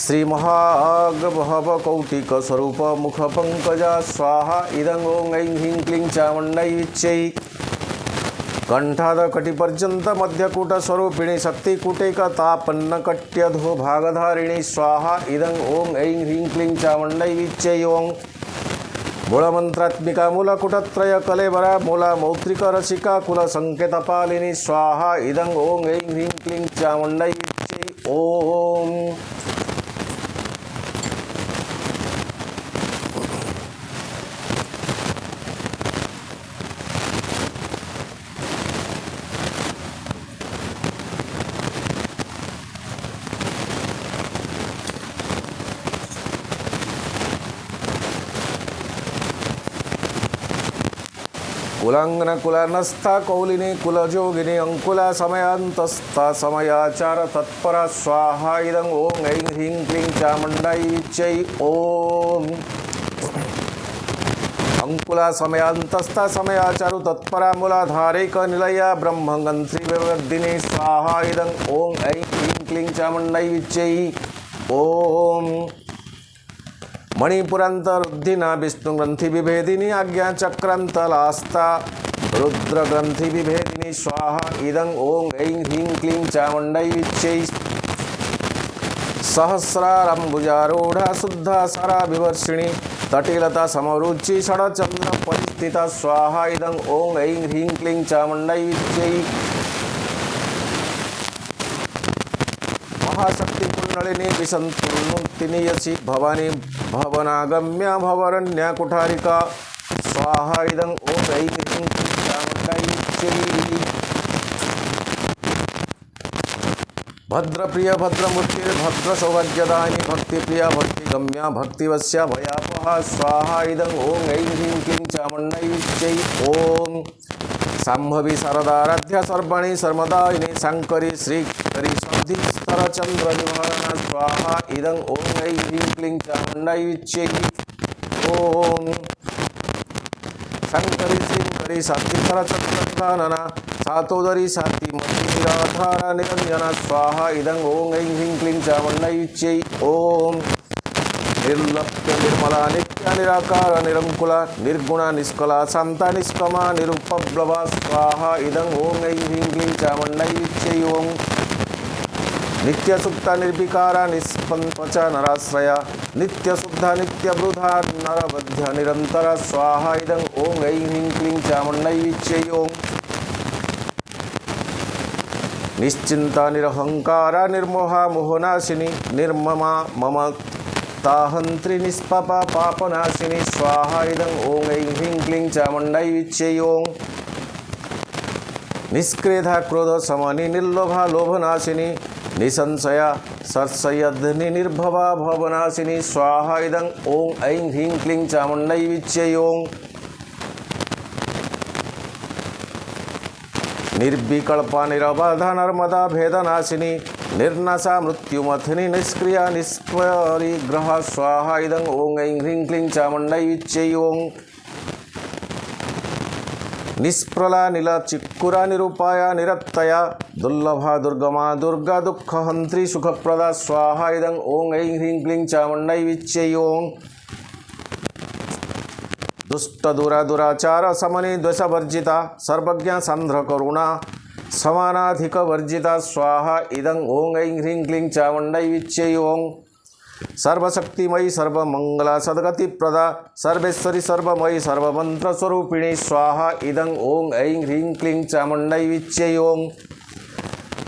श्री महागभव कौटिक स्वरूप मुख पंकजा स्वाहा इदं ओं ऐं ह्रीं क्लीं चामुण्डै विच्यै कंठाद कटिपर्यंत मध्यकूट स्वरूपिणी शक्तिकूटेकतापन्नकट्यधो भागधारिणी स्वाहा इदं ओं ऐं ह्रीं क्लीं चामुण्डै विच्यै ओं मूलमंत्रात्मिका मूलकुटत्रय कलेवरा मूला मौत्रिक रसिका कुल संकेतपालिनी स्वाहा इदं ओं ऐं ह्रीं क्लीं चामुण्डै विच्यै ओं कुलांगन कुलानस्था कौलिनी कुलजोगिनी अंकुला समयांतस्था समयाचार तत्परा स्वाहा इदं ओं ऐं ह्रीं क्लीं चामुण्डै विच्यै ओं अंकुला समयांतस्था समयाचारु तत्परा मूलाधारैक निलया ब्रह्मगंत्री विवर्धिनी स्वाहा इदं ओं ऐं ह्रीं क्लीं चामुण्डै विच्यै ओं मणिपुरांतरुद्धिना विष्णुग्रंथि विभेदिनी आज्ञा चक्रांतलास्ता रुद्रग्रंथि विभेदिनी स्वाहा इदं ओं ऐं ह्रीं क्लीं चामुण्डै विच्यै सहस्रारंभुजारूढ़ा शुद्धा सारा विवर्षिणी तटिलता समरुचि षडचंद्र परिस्थिता स्वाहा इदं ओं ऐं ह्रीं क्लीं चामुण्डै विच्यै महाशक्ति कुंडलिनी विसंतुर्नुक्तिनी यसी भवानी भवनागम्या भवरण्या कुठारिका स्वाहा इदं ओं ऐं ह्रीं क्लीं चामुण्डै विच्यै भद्रप्रिय भद्रमूर्ति भद्र सौभाग्यदायिनी भक्तिप्रिया भक्तिगम्या भक्तिवश्या भयापहा स्वाहा इदं ओं ऐं ह्रीं क्लीं चामुण्डै विच्चै ओं शाम्भवी शारदाराध्या सर्वाणि सर्वदायिनी शङ्करी श्रीकरी सन्धिस्तरचन्द्रनिवारणा स्वाहा इदं ओं ऐं ह्रीं क्लीं चामुण्डै विच्चै ओं शङ्करी श्रीकरी सात्विकरचन्द्रनिवारणा सातोदरी सात्वी मतिराधारा निरंजना स्वाहा इदं ओं ऐं ह्रीं क्लीं चामुण्डै विच्चै ओं निर्लप्य निर्मला नित्या निराकार निरंकुला निर्गुणा निष्कला शांता निष्कमा निरुपप्लवा स्वाहा इदं ओं ऐं ह्रीं क्लीं चामुण्डै विच्चै ओं नित्यसुप्ता निर्विकारा निष्पन्पचा नराश्रया नित्यशुद्धा नित्यवृथा नरबध्य निरंतरा स्वाहा इदं ओं ऐं ह्रीं क्लीं चामुण्डै विच्चै ओं निश्चिंता निरहंकारा निर्मोहा मोहनाशिनी निर्ममा ममताहंत्री निष्पापा पापनाशिनी स्वाहा इदं ओं ऐं ह्रीं क्लीं चामुण्डै विच्चै ओं निष्क्रेधा क्रोध समनि निर्लोभा लोभनाशिनी निसंशया सर्षयध्नि निर्भवा भवनाशिनी स्वाहा इदं ओं ऐं ह्रीं क्लीं चामुण्डै विच्चै ओं निर्विकल्पा निरबाधा नर्मदा भेदनाशिनी निर्नाशा मृत्युमथिनी निष्क्रिया निष्परिग्रह स्वाहा इदं ओं ऐं ह्रीं क्लीं चामुण्डै विच्चै ओं निष्प्रला नीलचिक्कुरा निरूपाया निरत्तया दुर्लभा दुर्गमा दुर्गा दुःखहन्त्री सुखप्रदा स्वाहा इदं ओं ऐं ह्रीं क्लीं चामुण्डै विच्चै ओं दुष्ट दुरा दुराचार समनि द्वेषवर्जिता सर्वज्ञा सांद्र करुणा समानाधिक वर्जिता स्वाहा इदं ओं ऐं ह्रीं क्लीं चामुण्डै विच्चै ओं सर्वशक्तिमयी सर्वमंगला सद्गतिप्रदा सर्वेश्वरी सर्वमयी सर्वमन्त्रस्वरूपिणी स्वाहा इदं ओं ऐं ह्रीं क्लीं चामुण्डै विच्चै ओं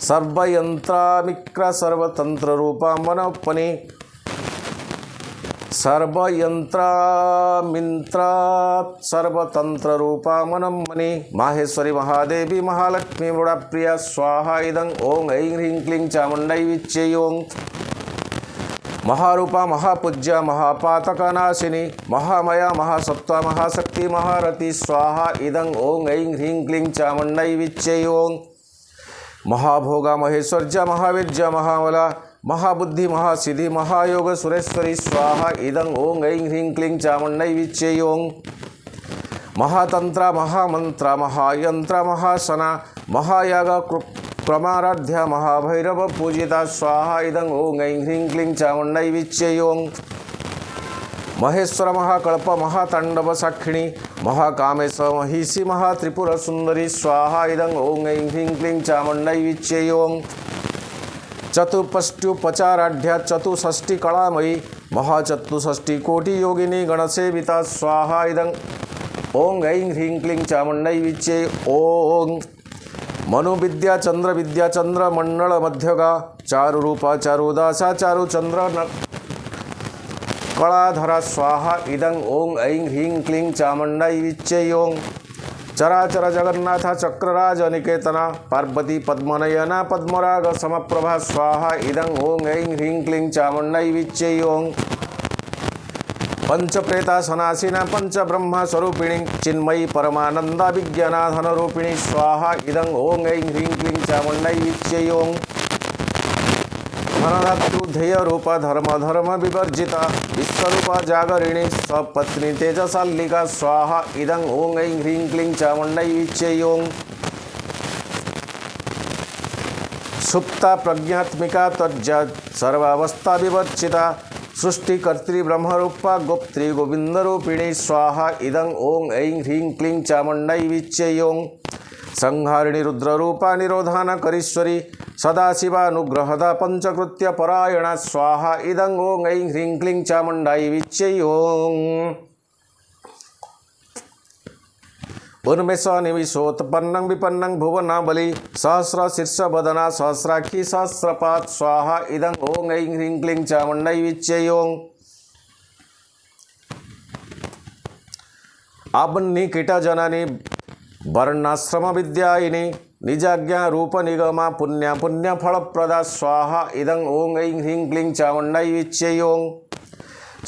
सर्वयन्त्रामिक्र सर्वतन्त्ररूपा मनोपनि सर्वयंत्रामिंत्रा सर्वतंत्ररूपा मनमनि माहेश्वरी महादेवी महालक्ष्मी मुडाप्रिया स्वाहा इदं ओं ऐं ह्रीं क्लीं चामुण्डै विच्चै ओं महारूपा महापूज्या महापातकनाशिनी महामया महासत्त्वा महाशक्ति महारथी स्वाहा इदं ओं ऐं ह्रीं क्लीं चामुण्डै विच्चै ओं महाभोगा महेश्वर्या महावीर्या महाबला महाबुद्धि महासिद्धि महायोग सुरेश्वरी स्वाहा इदं ओं ऐं ह्रीं क्लीं चामुण्डै विच्चै ओं महातंत्रा महामंत्रा महायंत्रा महासना महायाग क्रमाराध्या महाभैरव पूजिता स्वाहा इदं ओं ऐं ह्रीं क्लीं चामुण्डै विच्चै ओं महेश्वर महाकल्प महातांडव साक्षिणी महाकामेश महिषी महात्रिपुर सुंदरी स्वाहा इदं ओं ऐं ह्रीं क्लीं चामुण्डै विच्चै ओं चतुष्पष्ट्युपचाराढ्या चतुष्षष्टि कलामयी महाचतुष्षष्टि कोटि योगिनी गणसेविता स्वाहा इदं ओं ऐं ह्रीं क्लीं चामुण्डै विच्चै ओं मनुविद्या चंद्रविद्या चंद्रमंडल मध्यगा चारुरूपा चारुदासा चारुचंद्र कलाधरा स्वाहा इदं ओं ऐं ह्रीं क्लीं चामुण्डै विच्चै ओं चराचर जगन्नाथ चक्रराज निकेतना पार्वती पद्मनयना पद्मराग समप्रभा स्वाहा इदं ओं ऐं ह्रीं क्लीं चामुण्डै विच्चै ओं पंचप्रेता सनासिना पंचब्रह्म स्वरूपिणी चिन्मयी परमानंदा विज्ञानाधन रूपिणी स्वाहा इदं ओं ऐं ह्रीं क्लीं चामुण्डै विच्चै ओं धनधातु ध्येय रूपा धर्म धर्म विवर्जिता विश्वरूपा जागरिणी सपत्नी तेजशालिका स्वाहा इदं ओं ऐं ह्रीं क्लीं चामुण्डै विच्चै ओं सुप्ता प्रज्ञात्मिका तज्जा सर्वावस्था विवर्जिता सृष्टिकर्त्री ब्रह्मरूपा गोप्त्री गोविंदरूपिणी स्वाहा इदं ओं ऐं ह्रीं क्लीं चामुण्डै विच्चै ओं संहारिणी रुद्ररूपा निरोधानकरीश्वरी सदाशिवानुग्रहदा पंचकृत्य परायणा स्वाहा इदं ओं ऐं ह्रीं क्लीं चामुण्डै विच्चै ओं उन्मेष निमिषोत्पन्नं विपन्नं भुवनाबली सहस्रशीर्षवदना सहस्राक्षी सहस्रपात् स्वाहा इदं ओं ऐं ह्रीं क्लीं चामुण्डै विच्चै ओं आबन्नी कीटजननी वर्णाश्रम विद्यायिनी निजाज्ञा रूप निगमा पुण्य पुण्य फल प्रदा स्वाहा इदं ओं ऐं ह्रीं क्लीं चामुण्डायै विच्यै ओं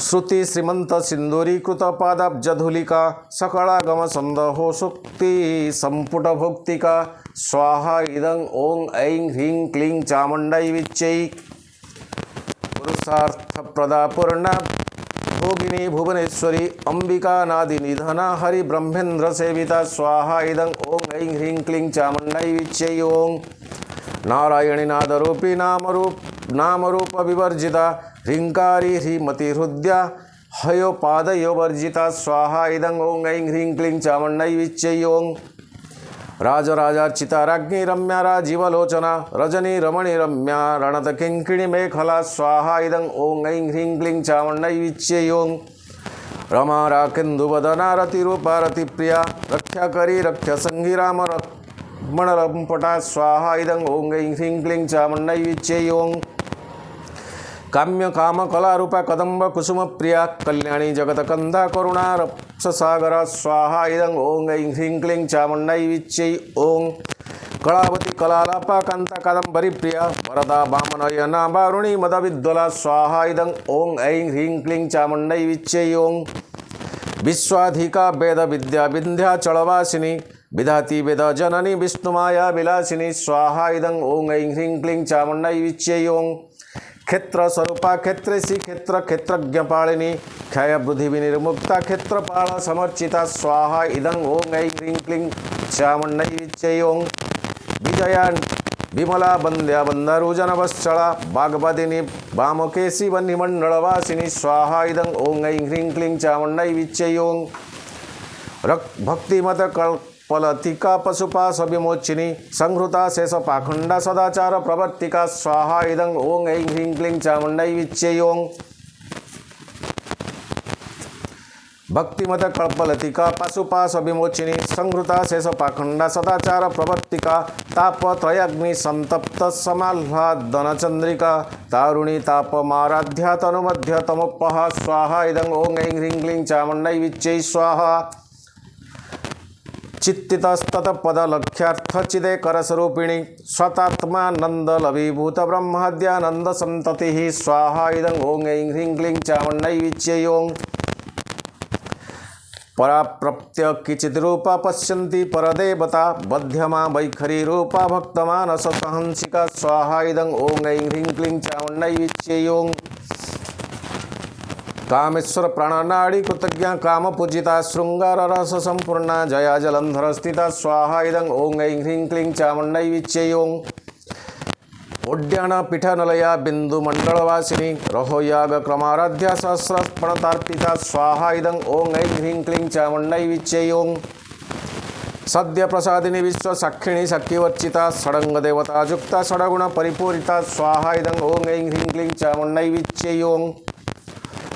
श्रुति श्रीमंत सिंदूरीकृत पादाब्जधूलिका सकलागम संदहो सुक्ति संपुट भुक्तिका स्वाहा इदं ओं ऐं ह्रीं क्लीं चामुण्डायै विच्यै पुरुषार्थ प्रदा पूर्णा भोगिनी भुवनेश्वरी अंबिका नादि निधना हरि ब्रह्मेन्द्र सेविता स्वाहा इदं ओं ऐं ह्रीं क्लीं चामुण्डायै विच्यै ओं नारायणी नादरूपी नामरूप विवर्जिता ह्रींकारी ह्रीमती हृद्या हयोपादयो वर्जिता स्वाहा इदं ओं ऐं ह्रीं क्लीं चामुण्डायै विच्यै ओं राजराजार्चिता राज्ञी रम्या राजीवलोचना रजनी रमणी रम्या रणत किङ्किणी मेखला स्वाहा इदं ओं ऐं ह्रीं क्लीं चामुण्डायै विच्यै ओं रमा राकेन्दुवदना रतिरूपा रतिप्रिया रक्षाकरी रक्षसंगी राम रमणरम्पटा स्वाहा इदं ओं ऐं ह्रीं क्लीं चामुण्डायै विच्यै ओं काम्य काम कलारूपा कदम्ब कुसुम प्रिया कल्याणी जगतकंदा करुणा रप्ससागरा स्वाहा इदं ओं ऐं ह्रीं क्लीं चामुण्डायै विच्यै ओं कलावती कलालापा कांता कादंबरी प्रिया वरदा वामनयना वारुणी मदविद्वला स्वाहा इदं ओं ऐं ह्रीं क्लीं चामुण्डायै विच्यै ओं विश्वाधिका वेद विद्या विन्ध्याचलवासिनी विधाती वेद जननी विष्णुमाया विलासिनी स्वाहा इदं ओं ऐं ह्रीं क्लीं चामुण्डायै विच्यै ओं क्षेत्र स्वरूपा क्षेत्रेशी क्षेत्र क्षेत्रज्ञपालिनी क्षय बुद्धि विनिर्मुक्ता क्षेत्रपाल समर्चिता स्वाहा इदं ओं ऐं ह्रीं क्लीं चामुण्डायै विच्यै ओं विजया विमला वन्द्या वन्दरुजनवत्सला वाग्वदिनी वामकेशी वह्निमण्डलवासिनी स्वाहा इदं ओं ऐं ह्रीं क्लीं चामुण्डायै विच्यै ओं भक्तिमत कल्पलतिका पशुपाश विमोचिनी संहृता शेष पाखंडा सदाचार प्रवर्तिका स्वाहा इदं ओं ऐं ह्रीं क्लीं चामुण्डायै विच्यै ओं भक्तिमत कल्पलतिका पशुपाश विमोचिनी संहृता शेष पाखंडा सदाचार प्रवर्तिका तापत्रयाग्नि संतप्त समाह्लादन चंद्रिका तारुणी तापमाराध्या तनुमध्य तमोपहा स्वाहा इदं ओं ऐं ह्रीं क्लीं चामुण्डायै विच्यै स्वाहा चित्तितस्तत्पदलक्ष्यार्थ चिदेकरस्वरूपिणी स्वतात्मानंद लवीभूत ब्रह्माद्यानंद संततिः स्वाहा इदं ओं ऐं ह्रीं क्लीं चामुण्डायै विच्यै ओं पराप्रप्त्य किचिद्रूपा पश्यन्ति परदेवता बध्यमा वैखरी रूपा भक्तमानससहंसिका स्वाहा इदं ओं ऐं ह्रीं क्लीं चामुण्डायै विच्यै ओं कामेश्वर प्राणनाड़ी कृतज्ञा काम पूजिता श्रृंगार रस संपूर्णा जया जलंधर स्थिता स्वाहा इदं ओं ऐं ह्रीं क्लीं चामुण्डायै विच्यै ओं उड्यान पीठनलया बिंदु मंडलवासिनी रहोयाग क्रमाराध्या सहस्रपणतार्पिता स्वाहा इदं ओं ऐं ह्रीं क्लीं चामुण्डायै विच्यै ओं सद्य प्रसादिनी विश्व साक्षिणी सखीवर्चिता षडंग देवता युक्ता षडगुण परिपूरिता स्वाहा इदं ओं ऐं ह्रीं क्लीं चामुण्डायै विच्यै ओं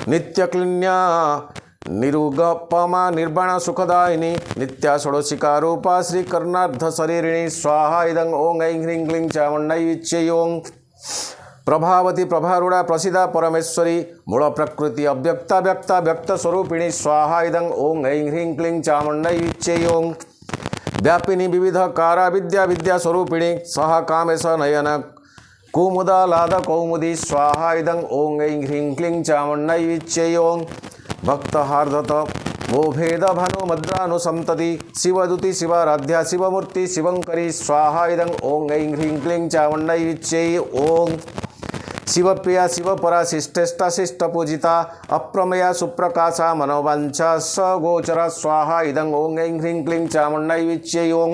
नित्यक्लिन्या निरुगपमा निर्वाण सुखदायिनी नित्या षोडशिका रूपा श्री कर्णार्ध शरीरिणी स्वाहा इदं ओं ऐं ह्रीं क्लीं चामुण्डायै विच्यै ओं प्रभावती प्रभारूढ़ा प्रसिदा परमेश्वरी मूल प्रकृति अव्यक्ता व्यक्ता व्यक्त स्वरूपिणी स्वाहा इदं ओं ऐं ह्रीं क्लीं चामुण्डायै विच्यै ओं व्यापिनी विविध कारा विद्या विद्या स्वरूपिणी सह कामेश नयन कुमुदालाद कौमुदी स्वाहा इदं ओं ऐं ह्रीं क्लीं चामुण्डायै विच्यै ओं भक्तहार्दत मोभेद भानुमद्रानुसंतति शिवदूति शिवाराध्या शिवमूर्ति शिवंकरी स्वाहा इदं ओं ऐं ह्रीं क्लीं चामुण्डायै विच्यै ओं शिवप्रिया शिवपरा शिष्टेष्टा शिष्टपूजिता अप्रमेया सुप्रकाशा मनोवांछा सगोचरा स्वाहा इदं ओं ऐं ह्रीं क्लीं चामुण्डायै विच्यै ओं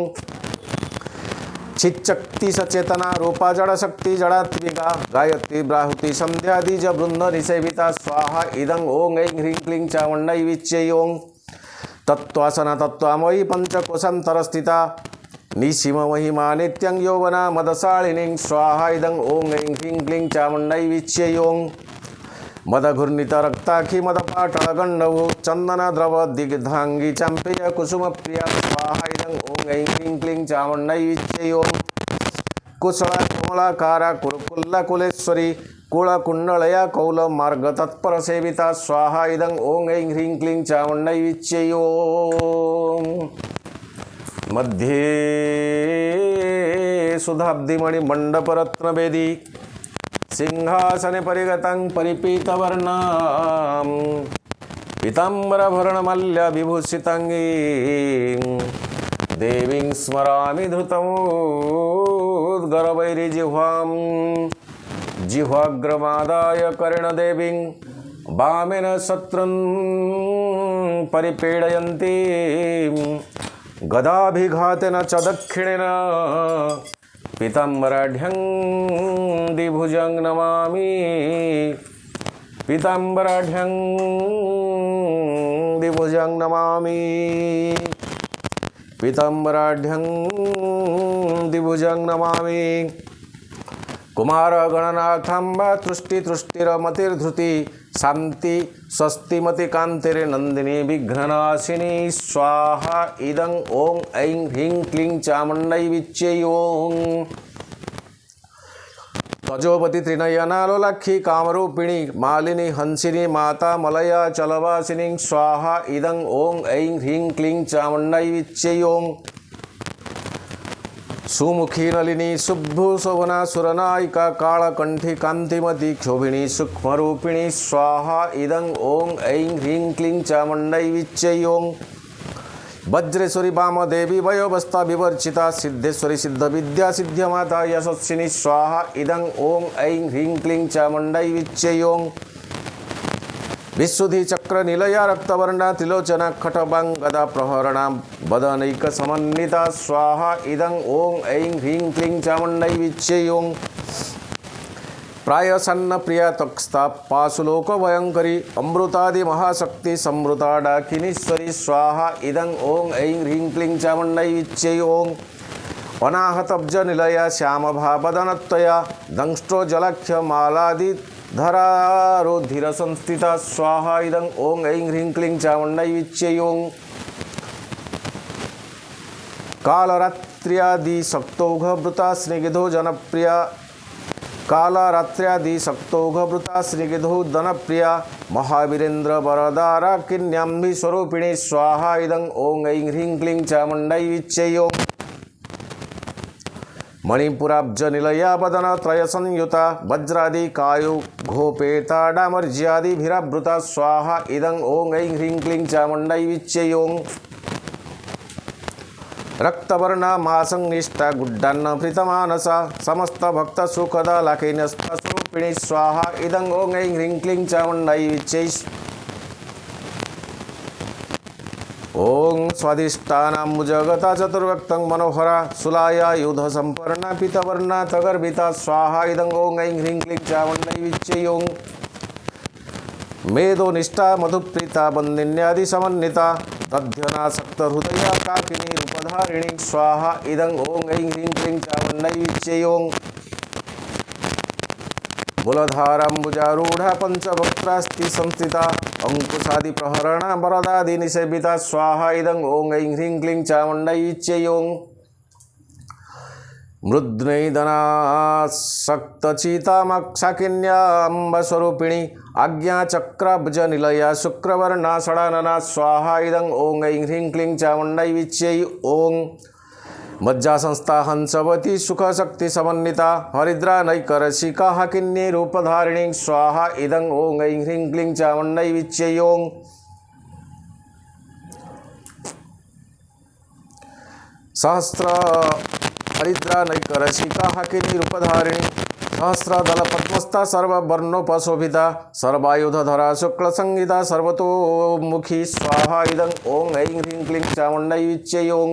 चिच्चक्ति सचेतना रूपा जड़शक्ति जड़ात्मिका गायत्री ब्राहुति संध्या द्विज वृंद निसेविता स्वाहा इदं ओं ऐं ह्रीं क्लीं चामुण्डायै विच्यै ओं तत्त्वासन तत्त्वामयी पंचकोशान्तरस्थिता निसीम महिमा नित्यं यौवना मदशालिनीं स्वाहा इदं ओं ऐं ह्रीं क्लीं चामुण्डायै विच्यै ओं मदघूर्णित रक्ताखी मदपाटलगण्डभू चंदन द्रव दिग्धांगी चांपेय कुसुम प्रिया स्वाहा इदं ओं ऐं ह्रीं क्लीं चामुण्डायै विच्यै ओं कुशला कमलाकारा कुरुकुल्ला कुलेश्वरी कुलकुण्डलया कौल मार्ग तत्पर सेविता स्वाहा इदं ओं ऐं ह्रीं क्लीं चामुण्डायै विच्यै ओं मध्ये सुधाब्धिमणि मंडपरत्नवेदी सिंहासने परिगतं परिपीतवर्णां पीताम्बरभरणमल्य विभूषिताङ्गीं देवीं स्मरामि धृतमुद्गरवैरिजिह्वां जिह्वाग्रमादाय कर्णदेवीं वामेन शत्रुन् परिपीडयन्तीं गदाभिघातेन च दक्षिणेन पीताम्बराढ्यं द्विभुजं नमामि पीताम्बराढ्यं द्विभुजं नमामि पीताम्बराढ्यं द्विभुजं नमामि कुमारगणनाथाम्ब तुष्टिरमतिर्धृति शांति स्वस्तिमति कांतिरे नंदिनी विघ्ननाशिनी स्वाहा इदं ओं ऐं ह्रीं क्लीं चामुण्डै विच्यै ओं तजोपति त्रिनयना लोलाक्षी कामरूपिणी मालिनी हंसिनी माता मलया चलवासिनी स्वाहा इदं ओं ऐं ह्रीं क्लीं चामुण्डै विच्यै ओं सुमुखी नलिनी शुभ्भु शोभना सुरनायिका कालकंठी कांतिमती क्षोभिणी सूक्ष्मरूपिणी स्वाहा इदं ओं ऐं ह्रीं क्लीं चामुण्डै विच्यै ओं वज्रेश्वरी वामदेवी वयोवस्था विवर्चिता सिद्धेश्वरी सिद्धविद्या सिद्ध्यमाता यशस्विनी स्वाहा इदं ओं ऐं ह्रीं क्लीं चामुण्डै विच्यै ओं विशुद्धि चक्र निलया रक्तवर्णा त्रिलोचना खटवां गदा प्रहरणा वदनैक समन्विता स्वाहा इदं ओं ऐं ह्रीं क्लीं चामुण्डै विच्यै ओं प्रायसन्न प्रिया तक्स्था पाशुलोक भयंकरी अमृतादि महाशक्ति समृता डाकिनीश्वरी स्वाहा इदं ओं ऐं ह्रीं क्लीं चामुण्डै विच्यै ओं अनाहतब्ज निलया श्यामभावदनत्वया दंष्ट्रो जलाख्य मालादि धरारोधिर संस्थिता स्वाहा इदं ओं ऐं ह्रीं क्लीं चामुण्डै विच्यै ओं कालरात्र्यादि शक्तौघभृता स्निग्धो जनप्रिया कालरात्र्यादि शक्तौघभृता स्निग्धो धनप्रिया महावीरेन्द्र वरदारा किन्याम्बि स्वरूपिणी स्वाहा इदं ओं ऐं ह्रीं क्लीं चामुण्डै विच्यै ओं मणिपुराब्ज निलया वदन त्रय संयुता वज्रादि कायु घोपेता डामर्ज्यादिभिरावृता स्वाहा इदं ओं ऐं ह्रीं क्लीं चामुण्डै विच्यै ओं रक्तवर्णा मासंनिष्ठा गुड्डान्न प्रीतमानसा समस्त भक्त सुखदा लाकिन्यस्ता स्वरूपिणी स्वाहा इदं ओं ऐं ह्रीं क्लीं चामुण्डै विच्यै ओं स्वादिष्टानाम्बुजगता चतुर्व्यक्तं मनोहरा सुलाया युध संपर्णा पीतवर्णा तगर्भिता स्वाहा इदं ओं ऐं ह्रीं क्लीं चामुण्डै विच्यै ओं मेधोनिष्ठा मधुप्रीता बन्दिन्यादि समन्विता तद्धना सक्तहृदया काकिनी रूपधारिणी स्वाहा इदं ओं ऐं ह्रीं क्लीं चामुण्डै विच्यै ओं मूलधाराम्बुजारूढ़ा पंचवक्त्रास्ति संस्थिता अंकुशादि प्रहरणा वरदादि निसेविता स्वाहा इदं ओं ऐं ह्रीं क्लीं चामुण्डै विच्यै ओं मृद्नैदनासक्तचितामक्षाकिन्याम्ब स्वरूपिणी आज्ञाचक्राब्ज निलया शुक्रवर्णा षडानना स्वाहा इदं ओं ऐं ह्रीं क्लीं चामुण्डै विच्यै ओं मज्जा संस्था हंसवती सुखशक्ति समन्विता हरिद्रा नैकरसिका हाकिन्नी रूपधारिणी स्वाहा इदं ओं ऐं ह्रीं क्लीं चामुण्डै विच्यै ओं सहस्र हरिद्रा नैकरसिका हाकिनी रूपधारिणी सहस्रदल पद्मस्था सर्ववर्णोपशोभिता सर्वायुधधरा शुक्लसंहिता सर्वतोमुखी स्वाहा इदं ओं ऐं ह्रीं क्लीं चामुण्डै विच्यै ओं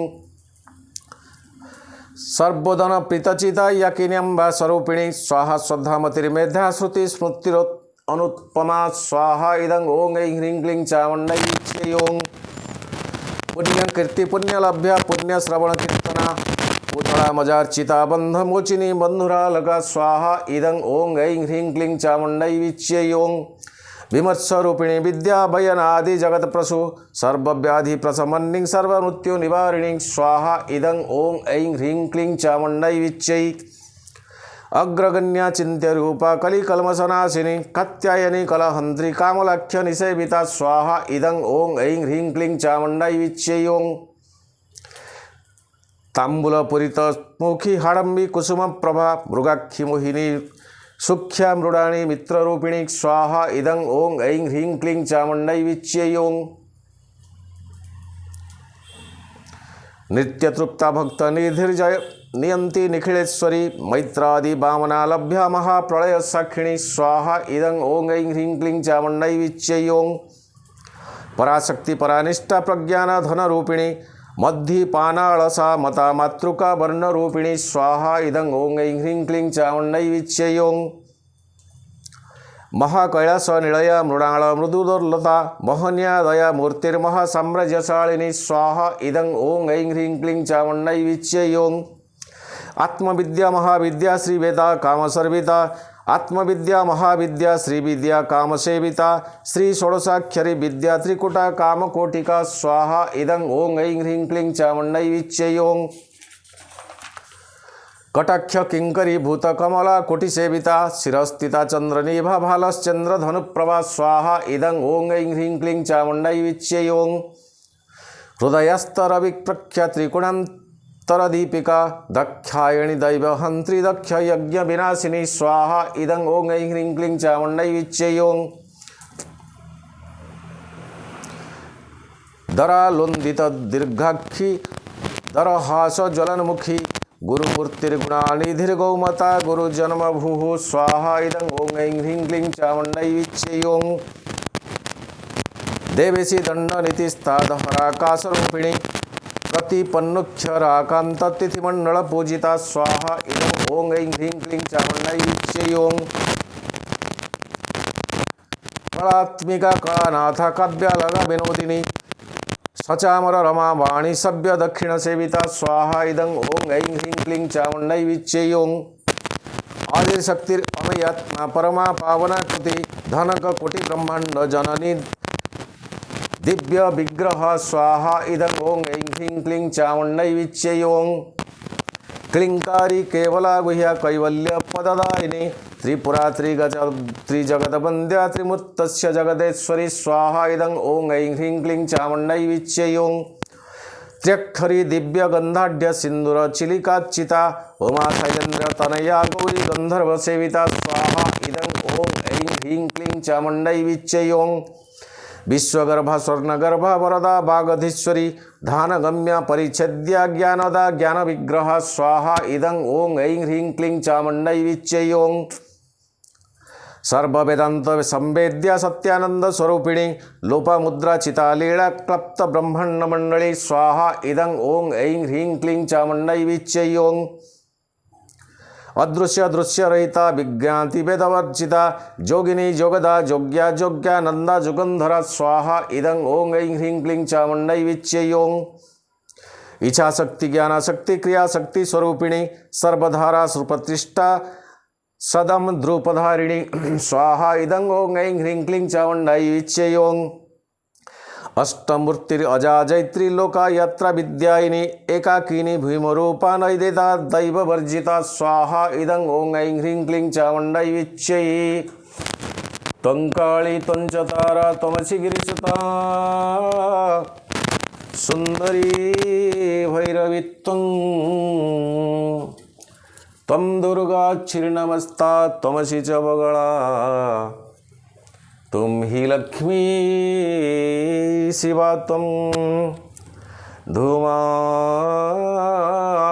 सर्वोदन प्रीतचिता याकिन्यम्बा स्वरूपिणी स्वाहा श्रद्धामतिर्मेधा श्रुति स्मृतिरुत्पमा स्वाहा इदं ओं ऐं ह्रीं क्लीं चामुण्डै विच्यै ओं पुण्यकीर्ति पुण्यलभ्या पुण्यश्रवण कीर्तना पूतळा मजार्चिता बन्धमोचिनी बन्धुरालका स्वाहा इदं ओं ऐं ह्रीं क्लीं चामुण्डै विच्यै ओं विमर्शरूपिणी विद्या भयनादि जगत्प्रसु सर्वव्याधि प्रशमन्निं सर्वमृत्यु निवारिणी स्वाहा इदं ओं ऐं ह्रीं क्लीं चामुण्डै विच्यै अग्रगण्या चिन्त्यरूपा कलिकल्मषनाशिनी कात्यायनी कलहन्त्री कामलाख्य निसेविता स्वाहा इदं ओं ऐं ह्रीं क्लीं चामुण्डै विच्यै ओं ताम्बूलपुरितमुखी हाडम्बी कुसुमप्रभा मृगाक्षी मोहिनी सुख्या मृडाणी मित्ररूपिणी स्वाहा इदं ओं ऐं ह्रीं क्लीं चामुण्डै विच्यै ओं। नित्यतृप्ता भक्त निधिर्जय नियंती निखिलेश्वरी मैत्रादि वामना लभ्या महाप्रलय साक्षिणी स्वाहा इदं ओं ऐं ह्रीं क्लीं चामुण्डै विच्यै ओं। पराशक्ति परानिष्ठा प्रज्ञान धन रूपिणी मध्य पानाळसा मता मातृका वर्ण रूपिणी स्वाहा इदं ओं ऐं ह्रीं क्लीं चामुण्डै विच्यै ओं। महाकैलास निलया मृणाल मृदुदुर्लता मोहन्या दया मूर्तिर्महासाम्राज्यशालिनी स्वाहा इदं ओं ऐं ह्रीं क्लीं चामुण्डै विच्यै ओं। आत्मविद्या महाविद्या श्रीवेदा कामसर्विता आत्मविद्या महाविद्या श्रीविद्या कामसेविता श्री षोडशाक्षरी विद्या त्रिकुटा कामकोटिका स्वाहा इदं ओं ऐं ह्रीं क्लीं चामुण्डै विच्यै ओं। कटाक्ष किंकरी भूतकमला कोटिसेविता शिरस्थिता चंद्रनिभा भालश्चंद्र धनुप्रभा स्वाहा इदं ओं ऐं ह्रीं क्लीं चामुण्डै विच्यै ओं। हृदयस्तरविप्रख्या त्रिगुणान्तरदीपिका दक्षायणी दैवहन्त्री दक्ष यज्ञ विनाशिनी स्वाहा इदं ओं ऐं ह्रीं क्लीं चामुण्डै विच्यै ओं। दरालोन्दित दीर्घाक्षी दरहास ज्वलनमुखी गुरुमूर्तिर्गुणानिधिर्गौमता गुरुजन्मभूः स्वाहा इदं ओं ऐं ह्रीं क्लीं चामुण्डै विच्यै ओं। देवेशी दण्डनीतिस्तादहराकाशरूपिणी प्रतिपन्नुक्षराकान्ततिथिमण्डलपूजिता स्वाहा इदं ओं ऐं ह्रीं क्लीं चामुण्डै विच्यै ओं। कलात्मिका कलानाथा काव्यालगा विनोदिनी सचामर रमा वाणी सभ्य दक्षिण सेविता स्वाहा इदं ओं ऐं ह्रीं क्लीं चामुण्डै विच्यै ओं। आदिशक्तिरमयात्मा परमा पावनाकृति धनक कोटि ब्रह्मांड जननी दिव्य विग्रह स्वाहा इदं ओं ऐं ह्रीं क्लीं चामुण्डै विच्यै ओं। क्लिंकारी केवला गुह्या कैवल्य पददायिनी त्रिपुरा त्रिजगद्वन्द्या त्रिमूर्तस्य जगदेश्वरी स्वाहा इदं ओं ऐं ह्रीं क्लीं चामुण्डै विच्यै ओं। त्र्यक्षरी दिव्य गंधाढ्य सिंदूर चिलिकाच्चिता उमा शैलेन्द्र तनया गौरी गंधर्व सेविता स्वाहा इदं ओं ऐं ह्रीं क्लीं चामुण्डै विच्यै ओं। विश्वगर्भा स्वर्णगर्भा वरदा वागधीश्वरी धानगम्या परिच्छेद्या ज्ञानदा ज्ञानविग्रह स्वाहा इदं ओं ऐं ह्रीं क्लीं चामुण्डै विच्यै ओं। सर्ववेदांत संवेद्या सत्यानंद स्वरूपिणी लोपामुद्रा चिता लीला क्लप्त ब्रह्मांड मंडली स्वाहा इदं ओं ऐं ह्रीं क्लीं चामुण्डै विच्यै ओं। अदृश्य दृश्य रहिता विज्ञाति वेदवर्जिता जोगिनी जोगदा जोग्या जोग्यानंदा जुगंधरा स्वाहा इदं ओं ऐं ह्रीं क्लीं चामुण्डै विच्यै ओं। इच्छाशक्ति ज्ञानशक्ति क्रियाशक्ति स्वरूपिणी सर्वधारा सुप्रतिष्ठा सदम द्रुपधारिणी स्वाहा इदं ओं ऐं ह्रीं क्लीं चामुण्डै विच्यै ओं। अष्टमूर्तिरजाजैत्री लोकायत्र विद्यायिनी एकाकिनी भीमरूपा नैदेता दैववर्जिता स्वाहा इदं ओं ऐं ह्रीं क्लीं चामुण्डै विच्यै। त्वं काली त्वं च तारा त्वमसि गिरिसुता सुन्दरी भैरवी त्वं दुर्गा क्षीर्णमस्ता त्वमसि च बगला तुम ही लक्ष्मी शिवा त्वं धूमा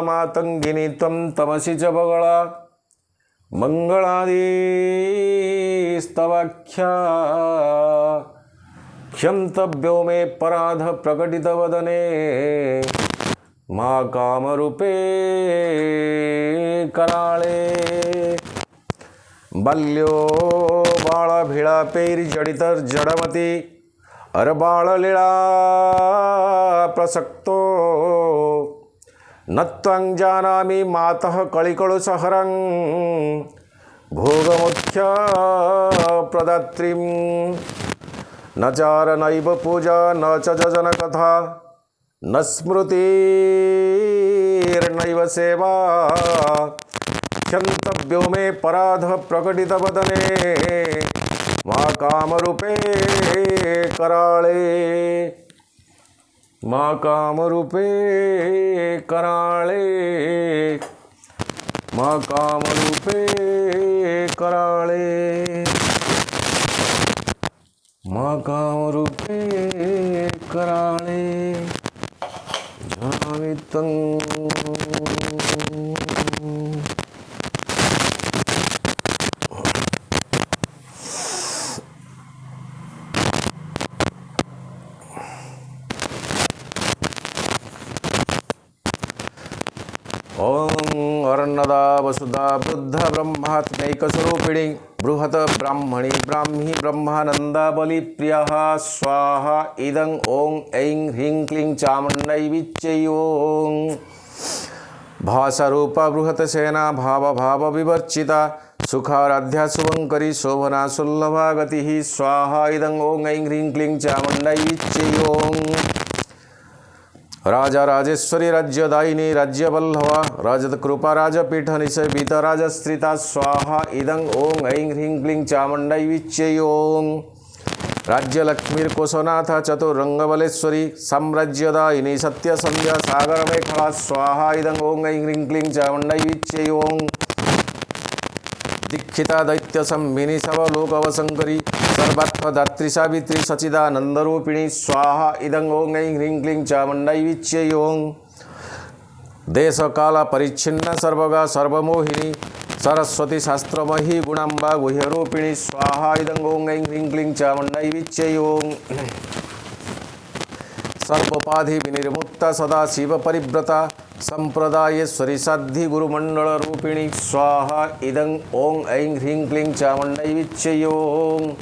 मातंगिनी त्वं तमसि च बगला मंगलादिस्तवाख्या क्षन्तव्यो मे पराध प्रकटितवदने मा कामरूपे कराळे। बाल्यो बाळभिळापैर्जडितर्जडमती अरबाळलीळा प्रसक्तो न त्वं जानामि मातः कलिकलुसहरं भोगमुख्य प्रदात्रीं न चारणैव पूजा न च जजनकथा न स्मृतिर्नैव सेवा क्षन्तव्यो मे पराध प्रकटितवदने मा कामरूपे कराळे। माँ कामरूपे कराळे, माँ कामरूपे कराळे, माँ कामरूपे कराळे, जावितं ओं अर्णदा वसुधा बुद्ध ब्रह्मात्मैकस्वरूपिणी बृहत ब्राह्मणी ब्राह्मी ब्रह्मानंदा बलिप्रियः स्वाहा इदं ओं ऐं ह्रीं क्लीं चामुण्डै विच्चै ओं भासरूपा बृहत सेना भाव भाव विवर्चिता सुखाराध्या शुभंकरी शोभना सुल्लभा गतिः स्वाहा इदं ओं ऐं ह्रीं क्लीं चामुण्डै विच्चै ओं राजा राजेश्वरी राज्यदायिनी राज्यवल्लभा राजकृपा राजपीठ निषेवित राजस्त्रिता स्वाहा इदं ओं ऐं ह्रीं क्लीं चामुण्डै विच्चै ओं राज्यलक्ष्मीर्कोशनाथ चतुरंगबलेश्वरी साम्राज्यदायिनी सत्यसंध्या सागरमेखला स्वाहा इदं ओं ऐं ह्रीं क्लीं चामुण्डै विच्चै ओं दीक्षिता दैत्य संमिनी सर्वलोकवशंकरी सर्वात्मदात्री सावित्री सचिदानंदरूपिणी स्वाहा इदं ओं ऐं ह्रीं क्लीं चामुण्डै विच्चै ओं देश काल परिच्छिन्न सर्वगा सर्वमोहिनी सरस्वती शास्त्रमही गुणांबा गुह्यरूपिणी स्वाहा इदं ओं ऐं ह्रीं क्लीं चामुण्डै विच्चै ओं सर्वोपाधि विनिर्मुक्ता सदा शिव परिव्रता संप्रदायेश्वरी साध्वी गुरुमंडल रूपिणी स्वाहा इदं ओं ऐं ह्रीं क्लीं चामुण्डै विच्चै ओं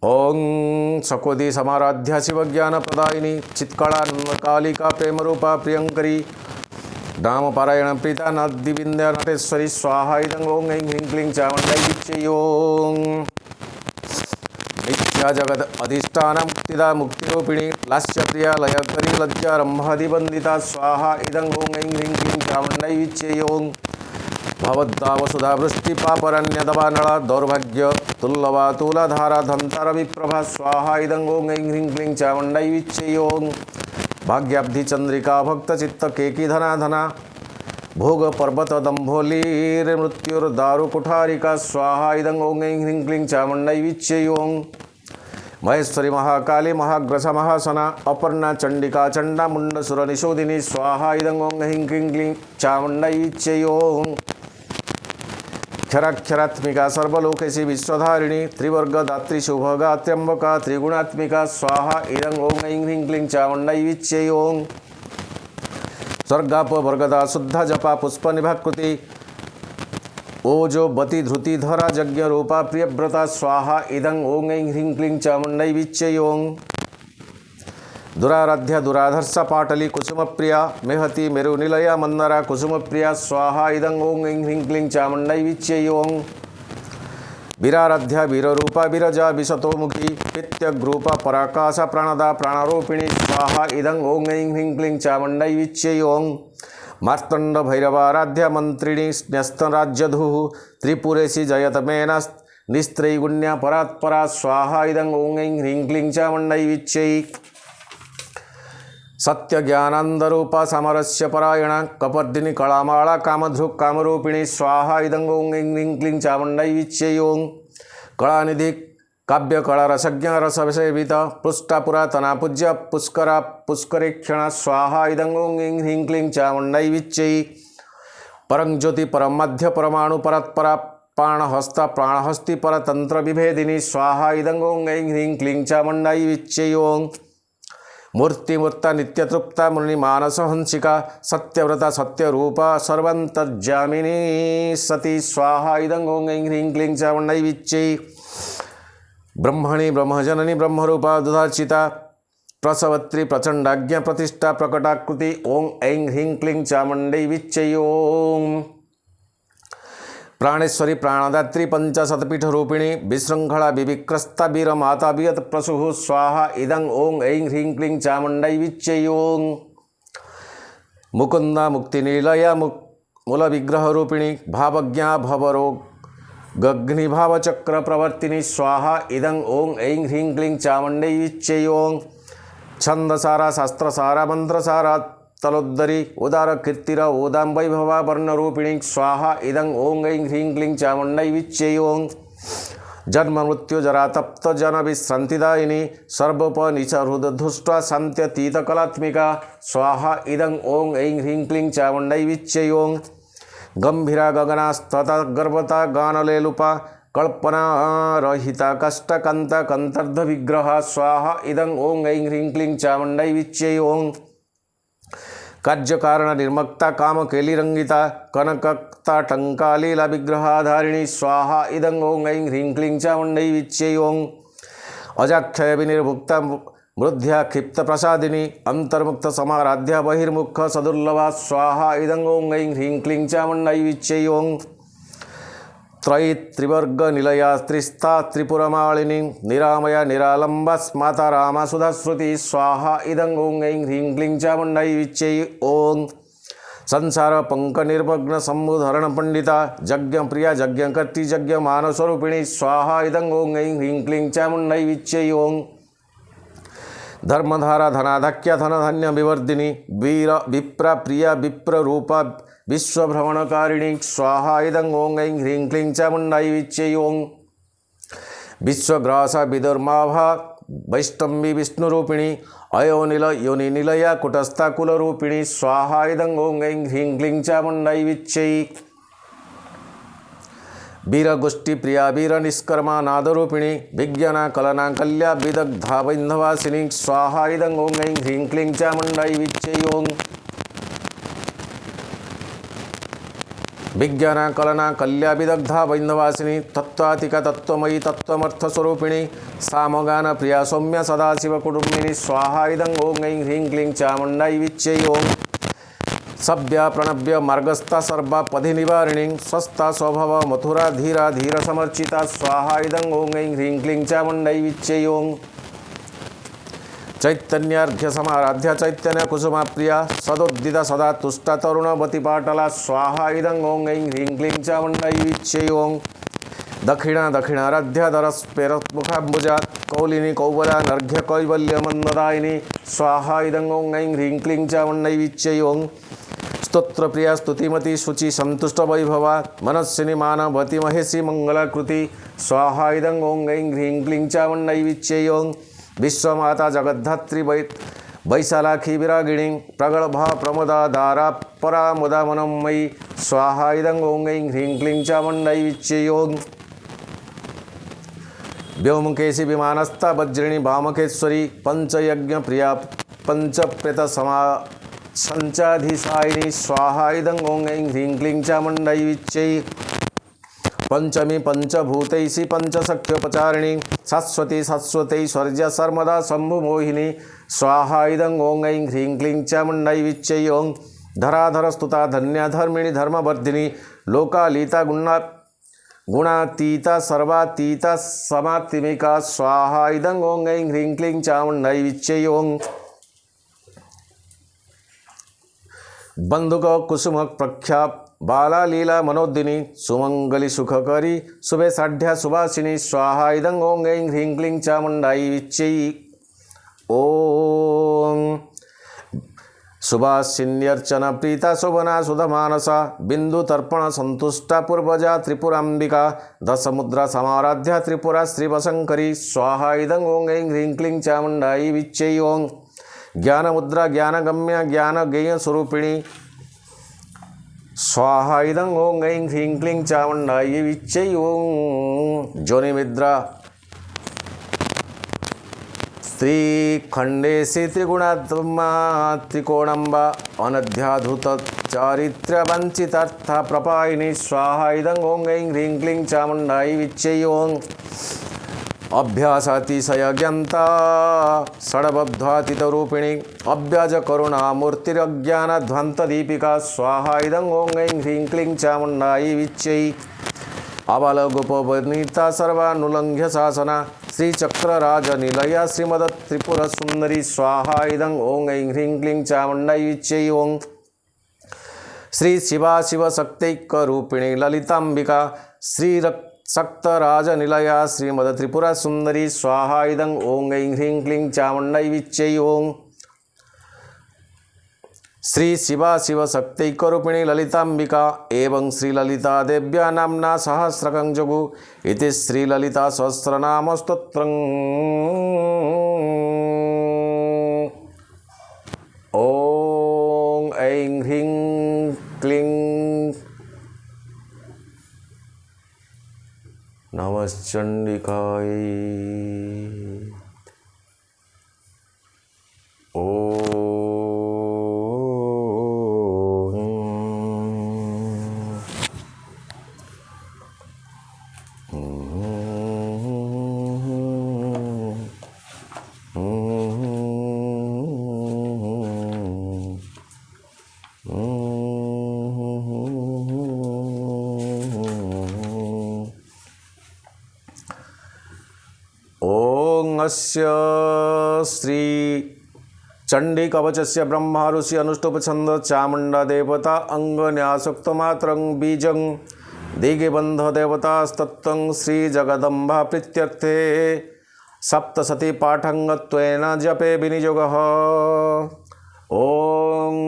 ओं सकोदी समाराध्या शिवज्ञान प्रदायिनी चित्कला कालिका प्रेमरूपा प्रियंकरी नामपारायण प्रीता नदिविंध्य नटेश्वरी स्वाहा इदं ओं ऐं ह्रीं क्लीं चामुण्डै विच्चै ओं मिथ्या जगत अधिष्ठान मुक्तिदा मुक्तिरूपिणी लास्यप्रिया लयकरी लज्जा रंभादिवंदिता स्वाहा इदं ओं ऐं ह्रीं क्लीं चामुण्डै विच्चै ओं भवद्दा वसुधा वृष्टि पापरण्यदवा नला दौर्भाग्य तुल्लवा तुलाधारा धंतार विप्रभा स्वाहा इदं ओं ऐं ह्रीं क्लीं चामुण्डै विच्चै ओं भाग्याब्धि चंद्रिका भक्त चित्त केकी धना धना भोग पर्वत दंभोलीर्मृत्युर्दारु कुठारिका स्वाहा इदं ओं ऐं ह्रीं क्लीं चामुण्डै विच्चै ओं महेश्वरी महाकाली महाग्रस महासना अपर्णा चंडिका चंडा मुंड सुर निशोधिनी स्वाहा इदं ओं ऐं ह्रीं क्लीं चामुण्डै विच्चै ओं क्षराक्षरात्मिका सर्वलोकेशी विश्वधारिणी त्रिवर्गदात्री शुभगा त्र्यंबका त्रिगुणात्मिका स्वाहा इदं ओं ऐं ह्रीं क्लीं चामुण्डै विच्चै ओं स्वर्गापवर्गदा शुद्ध जपा पुष्पनिभाकृति ओजो बति धृतिधरा यज्ञ रूपा प्रियव्रता स्वाहा इदं ओं ऐं ह्रीं क्लीं चामुण्डै विच्चै ओं दुराराध्या दुराधर्ष पाटली कुसुमप्रिया मेहती मेरुनिलया मंदरा कुसुमप्रिया स्वाहा इदं ओं ऐं ह्रीं क्लीं चामुण्डै विच्चै ओं वीराराध्या वीररूपा विरजा विशतोमुखी पित्यग्रूपा पराकाशा प्राणदा प्राणरूपिणी स्वाहा इदं ओं ऐं ह्रीं क्लीं चामुण्डै विच्चै ओं मार्तंड भैरवाराध्या मंत्रिणी न्यस्तराज्यधुः त्रिपुरेशी जयतमेना निस्त्रैगुण्या परात्परा स्वाहा इदं ओं ऐं ह्रीं क्लीं चामुण्डै विच्चै सत्य ज्ञानानंदरूपा सामरस्य परायणा कपर्दिनी कलामाला कामधृक् कामरूपिणी स्वाहा इदं ओं ऐं ह्रीं क्लीं चामुण्डै विच्चै ओं कलानिधि काव्य कला रसज्ञ रससेवित पृष्ठा पुरातना पूज्य पुष्करा पुष्करेक्षणा स्वाहा इदं ओं ऐं ह्रीं क्लीं चामुण्डै विच्चै परं ज्योति परं मध्य परमाणु परत्परा प्राणहस्ता प्राणहस्ति परतंत्र विभेदिनी स्वाहा इदं ओं ऐं ह्रीं क्लीं चामुण्डै विच्चै ओं मूर्तिमूर्ता नित्यतृप्ता मुनिमानसहंसिका सत्यव्रता सत्यरूपा सर्वन्तर्यामिनी सती स्वाहा इदं ओं ऐं ह्रीं क्लीं चामुण्डै विच्चै ब्रह्मणि ब्रह्मजननी ब्रह्मरूपा दुधार्चिता प्रसवत्री प्रचंडाज्ञा प्रतिष्ठा प्रकटाकृति ओं ऐं ह्रीं क्लीं चामुण्डै विच्चै ओं प्राणेश्वरी प्राणदात्री पंचशतपीठ रूपिणी विशृंखला विविक्रस्ता वीर माता वियत प्रसुः स्वाहा इदं ओं ऐं ह्रीं क्लीं चामुण्डै विच्चै ओं मुकुंदा मुक्तिनिलया मूल विग्रह रूपिणी भावज्ञा भवरोग गग्निभावचक्र प्रवर्तिनी स्वाहा इदं ओं ऐं ह्रीं क्लीं चामुण्डै विच्चै ओं छंदसारा शास्त्रसारा मंत्रसारा तलोद्धरी उदार कीर्तिर ओदां वैभवा वर्णरूपिणी स्वाहा इदं ओं ऐं ह्रीं क्लीं चामुण्डै विच्चै ओं जन्म मृत्यु जरा तप्त जन विश्रांतिदायिनी सर्वोपनिचहृदधुष्ट्वा शान्त्यतीतकलात्मिका स्वाहा इदं ओं ऐं ह्रीं क्लीं चामुण्डै विच्चै ओं गंभीरा गगनास्तता गर्भता गानलेलुपा कल्पना रहिता कष्टकंत कंतर्ध विग्रह स्वाहा इदं ओं ऐं ह्रीं क्लीं चामुण्डै विच्चै ओं कार्यकारण निर्मक्ता काम केलिरंगिता कनकक्ता टंकालीला विग्रहाधारिणी स्वाहा इदं ओं ऐं ह्रीं क्लीं चामुण्डै विच्चै ओं अजाक्षय विनिर्मुक्ता मृद्ध्या क्षिप्त प्रसादिनी अंतर्मुक्त समाराध्या बहिर्मुख सदुर्लभा स्वाहा इदं ओं ऐं ह्रीं क्लीं चामुण्डै विच्चै ओं त्रयी त्रिवर्ग निलया त्रिस्था त्रिपुरमालिनी निरामया निरालंबा स्माता रामा सुधाश्रुति स्वाहा इदं ओं ऐं ह्रीं क्लीं चामुण्डै विच्चै ओं संसार पंक निर्मग्न सम्मुधरण पंडिता यज्ञ प्रिया यज्ञकर्त्री यज्ञ मानस्वरूपिणी स्वाहा इदं ओं ऐं ह्रीं क्लीं चामुण्डै विच्चै ओं धर्मधारा धनाधक्या धनधान्य विवर्धिनी वीर विप्र प्रिया विप्र रूपा विश्वभ्रमणकारिणी स्वाहा इदं ओं ऐं ह्रीं क्लीं चामुण्डै विच्चै ओं विश्वग्रासा विदुर्माभा वैष्णवी विष्णुरूपिणी अयोनिल योनिनिलया कुटस्था कुलरूपिणी स्वाहा इदं ओं ऐं ह्रीं क्लीं चामुण्डै विच्चै वीरगोष्ठी प्रिया वीर निष्कर्मा नादरूपिणी विज्ञाना कलना कल्या विदग्धा वैन्धवासिनी स्वाहा इदं ओं ऐं ह्रीं क्लीं चामुण्डै विच्चै ओं विज्ञाना कलना कल्या विदग्धा वैन्धवासिनी तत्त्वातिका तत्त्वमयी तत्त्वमर्थस्वरूपिणी सामगान प्रिया सौम्य सदाशिव कुटुम्बिनी स्वाहा इदं ओं ऐं ह्रीं क्लीं चामुण्डै विच्चै ओं सभ्या प्रणव्य मार्गस्था सर्वा पदि निवारिणी स्वस्था स्वभाव मथुरा धीरा धीर समर्चिता स्वाहा इदं ओं ऐं ह्रीं क्लीं चामुण्डै विच्चै ओं चैतन्यार्घ्य समाराध्या चैतन्य कुसुमा प्रिया सदोद्दिता सदा तुष्टा तरुणवती पाटला स्वाहा इदं ओं ऐं ह्रीं क्लीं चामुण्डै विच्चै ओं दक्षिणा दक्षिणाराध्या दरस्पेरमुखाम्बुजा कौलिनी कौवला नर्घ्य कैवल्य मंददायिनी स्वाहा इदं ओं ऐं ह्रीं क्लीं चामुण्डै विच्चै ओं स्तोत्र प्रिया स्तुतिमती शुचि संतुष्ट वैभवा मनस्विनी मानवती महेशी मंगलाकृति स्वाहा इदं ओं ऐं ह्रीं क्लीं चामुण्डै विच्चै ओं विश्वमाता जगद्धात्री वैशालाखी विरागिणी प्रगल्भा प्रमदा दारा परा मुदा मनोमयी स्वाहा इदं ओं ऐं ह्रीं क्लीं चामुण्डै विच्चै ओं व्योमकेशी विमानस्था वज्रिणी वामकेश्वरी पंचयज्ञ प्रिया पंचप्रेत समा संचाधिसायिनी स्वाहा इदं ओं ऐं ह्रीं क्लीं चामुण्डै विच्चै पंचमी पंचभूतैषी पंचसख्योपचारिणी शाश्वती शाश्वतैश्वर्य सर्वदा शम्भुमोहिनी स्वाहा इदं ओं ऐं ह्रीं क्लीं चामुण्डै विच्चै ओं धराधर स्तुता धन्या धर्मिणी धर्मवर्धिनी लोकालीता गुणातीता सर्वातीता समात्मिका स्वाहा इदं ओं ऐं ह्रीं क्लीं चामुण्डै विच्चै ओं बंधुक कुसुम प्रख्या बाला लीला मनोदिनी सुमंगली सुखकरी शुभे साढ़्या सुभाषिनी स्वाहा इदं ओं ऐं ह्रीं क्लीं चामुण्डै विच्चै ओं सुभाषिन्यर्चन प्रीता शोभना सुधमानसा बिंदु तर्पण संतुष्टा पूर्वजा त्रिपुरांबिका दशमुद्रा समाराध्या त्रिपुरा श्रीवशंकरी स्वाहा इदं ओं ऐं ह्रीं क्लीं चामुण्डै विच्चै ओं ज्ञानमुद्रा ज्ञानगम्य ज्ञानगेय स्वरूपिणी स्वाहा इदं ओं ऐं ह्रीं क्लीं चामुण्डै विच्चै ओं जोनिमिद्रा स्त्रीखंडेशी त्रिगुणात्मा त्रिकोणंबा अनध्याधुत चारित्र्य वंचितार्थ प्रपायिनी स्वाहा इदं ओं ऐं ह्रीं क्लीं चामुण्डै विच्चै ओं अभ्यासातिशय ज्ञाता षड्बद्धातीतरूपिणी अव्याज करुणा मूर्तिरज्ञानध्वान्तदीपिका स्वाहा इदं ओं ऐं ह्रीं क्लीं चामुण्डै विच्चै आबालगोपवनीता सर्वानुलंघ्य शासना श्रीचक्रराजनिलया श्रीमदत्रिपुरसुन्दरी स्वाहा इदं ॐ ऐं ह्रीं क्लीं चामुण्डायै विच्यै ॐ श्री शिवा शिवशक्तैकरूपिणी ललिताम्बिका श्रीरक्तराजनिलया श्रीमदत्रिपुरसुन्दरी स्वाहा इदं ॐ ऐं ह्रीं क्लीं चामुण्डायै विच्यै ॐ श्री शिवा शिवशक्तैकरूपिणी ललिताम्बिका एवं श्रीललिता देव्या नाम्ना सहस्रकं जगु इति श्रीललिता सहस्रनाम स्तोत्रम् ॐ ऐं ह्रीं क्लीं नमश्चण्डिकायै अस्य श्री चंडी कवचस्य ब्रह्मा ऋषि अनुष्टुप छंद चामुंडा देवता अंगन्यासुक्त मात्रं बीजं दिग्बंध देवतास्तत्तं श्री जगदंबा प्रीत्यर्थे सप्तशती पाठंगत्वेन जपे विनियोगः ॐ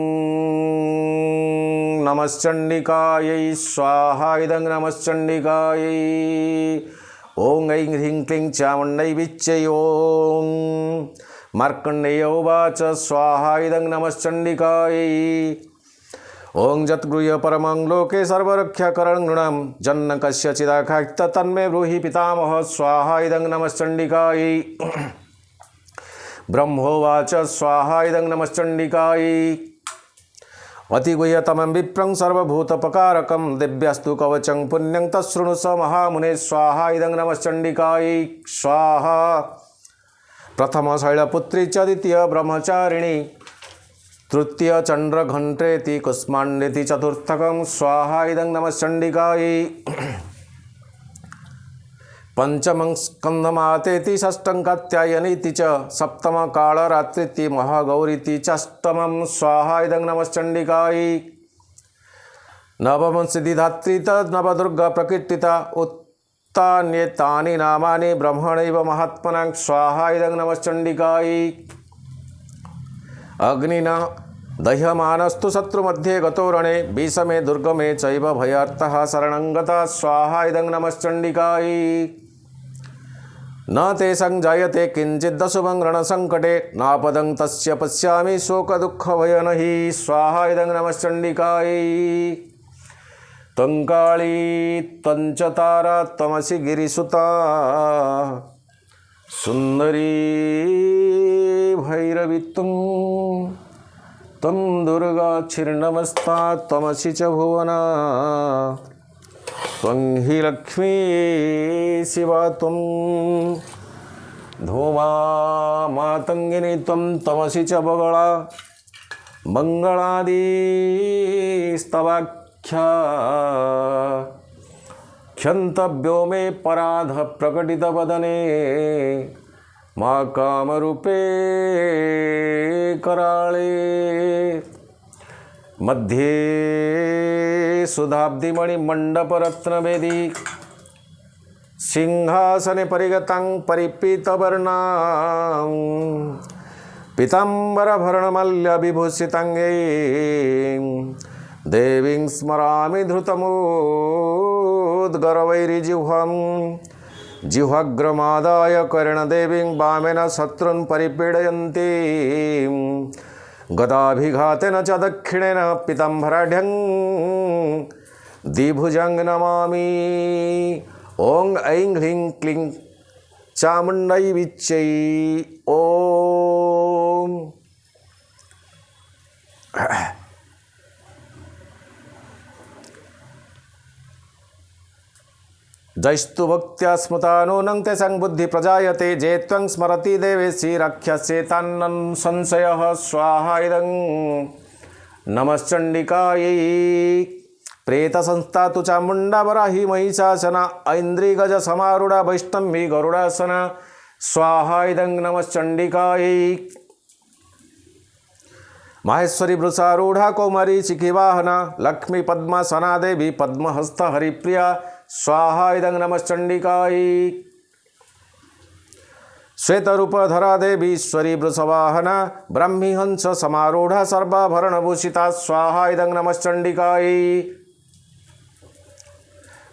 नमश्चण्डिकायै स्वाहा इदं नमश्चण्डिकायै ॐ ऐं ह्रीं क्लीं चामुण्डायै विच्यै ॐ मार्कण्डेय उवाच स्वाहा इदं नमश्चण्डिकायै ॐ यत्गृह्य परमं लोके सर्वरक्षाकरं नृणां जन्न कस्यचिदाख्यात तन्मे ब्रूहि पितामह स्वाहा इदं नमश्चण्डिकायै ब्रह्मोवाच स्वाहा इदं नमश्चण्डिकायै अतिगुह्यतमं विप्रं सर्वभूतपकारकं दिव्यस्तु कवचं पुण्यं तच्छृणु स महामुने स्वाहा इदं नमश्चण्डिकायै स्वाहा प्रथम शैलपुत्री च द्वितीय ब्रह्मचारिणी तृतीय चंद्रघंट्रेति कुष्माण्डेति चतुर्थकं स्वाहा इदं नमश्चण्डिकायै पंचमं स्कंदमातेति षष्ठं कात्यायनीति च सप्तम कालरात्रिति महागौरीति चाष्टमं स्वाहा इदं नमश्चण्डिकायै नवमं सिद्धिदात्री नवदुर्गा प्रकीर्तिता उत्तान्येतानि नामानि ब्रह्मणैव महात्मनां स्वाहा इदं नमश्चण्डिकायै अग्निना दह्यमानस्तु शत्रुमध्ये गतो रणे विषमे दुर्गमे चैव भयार्तः शरणं गता स्वाहा इदं नमश्चण्डिकायै न तेषां जायते किञ्चिदशुभं रणसङ्कटे नापदं तस्य पश्यामि शोकदुःखभयनहि स्वाहा इदं नमश्चण्डिकायै त्वं काली त्वं च तारा त्वमसि गिरिसुता सुन्दरी भैरवी त्वं दुर्गा छिन्नमस्ता त्वमसि च भुवना त्वं हि लक्ष्मी शिवा त्वं धूमा मातङ्गिनी त्वं तमसि च बगला मङ्गलादि स्तवाख्या क्षन्तव्यो मे पराध प्रकटितवदने मा कामरूपे कराळे मध्ये सुधाब्धिमणिमण्डपरत्नवेदी सिंहासने परिगतां परिपीतवर्णां पीताम्बरभरणमल्यविभूषिताङ्गैं देवीं स्मरामि धृतमोद्गरवैरिजिह्वं जिह्वाग्रमादाय कर्णदेवीं वामेन शत्रून् परिपीडयन्तीं गदाभिघातेन च दक्षिणेन पीताम्बराढ्यं द्विभुजां नमामि ॐ ऐं ह्रीं क्लीं चामुण्डायै विच्यै ॐ जैस्तु भक्त्या स्मृतानूनं तेषां बुद्धि प्रजायते जे त्वं स्मरति देवेशि रक्षसे तान्नं संशयः स्वाहा इदं नमश्चण्डिकायै प्रेत संस्था तु चामुंडा वराही महिषासना ऐन्द्री गज समारूढ़ा वैष्णवी गरुड़ासना स्वाहा इदं नमश्चंडिकायै। माहेश्वरी वृषारूढ़ा कौमारी शिखिवाहना लक्ष्मी पद्मासना देवी पद्महस्त हरिप्रिया स्वाहा इदं नमश्चंडिकायै। श्वेतरूपधरा देवी ईश्वरी वृषवाहना ब्रह्मीहंस समारूढ़ा सर्वाभरणभूषिता स्वाहा इदं नमश्चंडिकायै।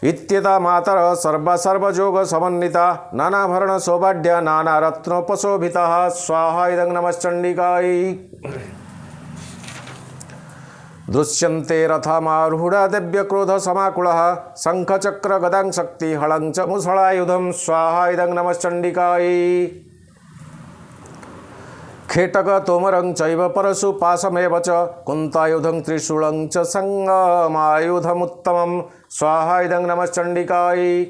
इत्येता मातर सर्वजोग समन्विता नानाभरण सौभाग्या नाना रत्नोपशोभिता स्वाहा इदं नमश्चंडिकायै। दृश्यन्ते रथमारूढ़ा दिव्य क्रोध समाकुलः शंख चक्र गदां शक्ति हलं च मुसलायुधं स्वाहा इदं नमश्चंडिकायै। खेटक तोमरं चैव परशु पाशमेव च कुन्तायुधं त्रिशूलं च संगमायुधमुत्तमं स्वाहा इदं नमश्चंडिकायै।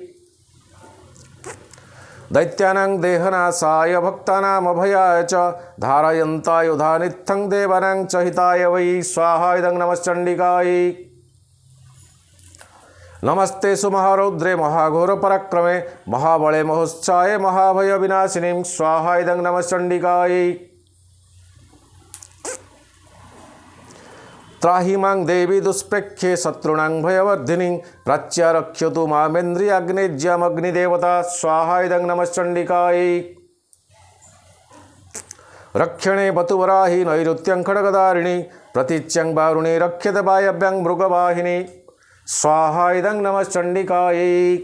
दैत्यानां देहनाशाय भक्तानामभयाय च धारयन्तायुधानित्थं देवानां च हिताय वै स्वाहा इदं नमश्चंडिकायै। नमस्ते सुमहारौद्रे महाघोर पराक्रमे महाबले महोत्साये महाभय विनाशिनीं स्वाहा इदं नमश्चंडिकायै। त्राहि मां देवी दुष्प्रेक्ष्ये शत्रुणां भयवर्धिनी प्राच्यारक्ष्यतु मामेन्द्रियाग्नेज्यमग्निदेवता स्वाहा इदं नमश्चंडिकायै। रक्षणे बतुवराहि नैऋत्यं खड्गधारिणी प्रतीच्यं वारुणी रक्ष्यते वायव्यं मृगवाहिनी स्वाहा इदं नमश्चंडिकायै।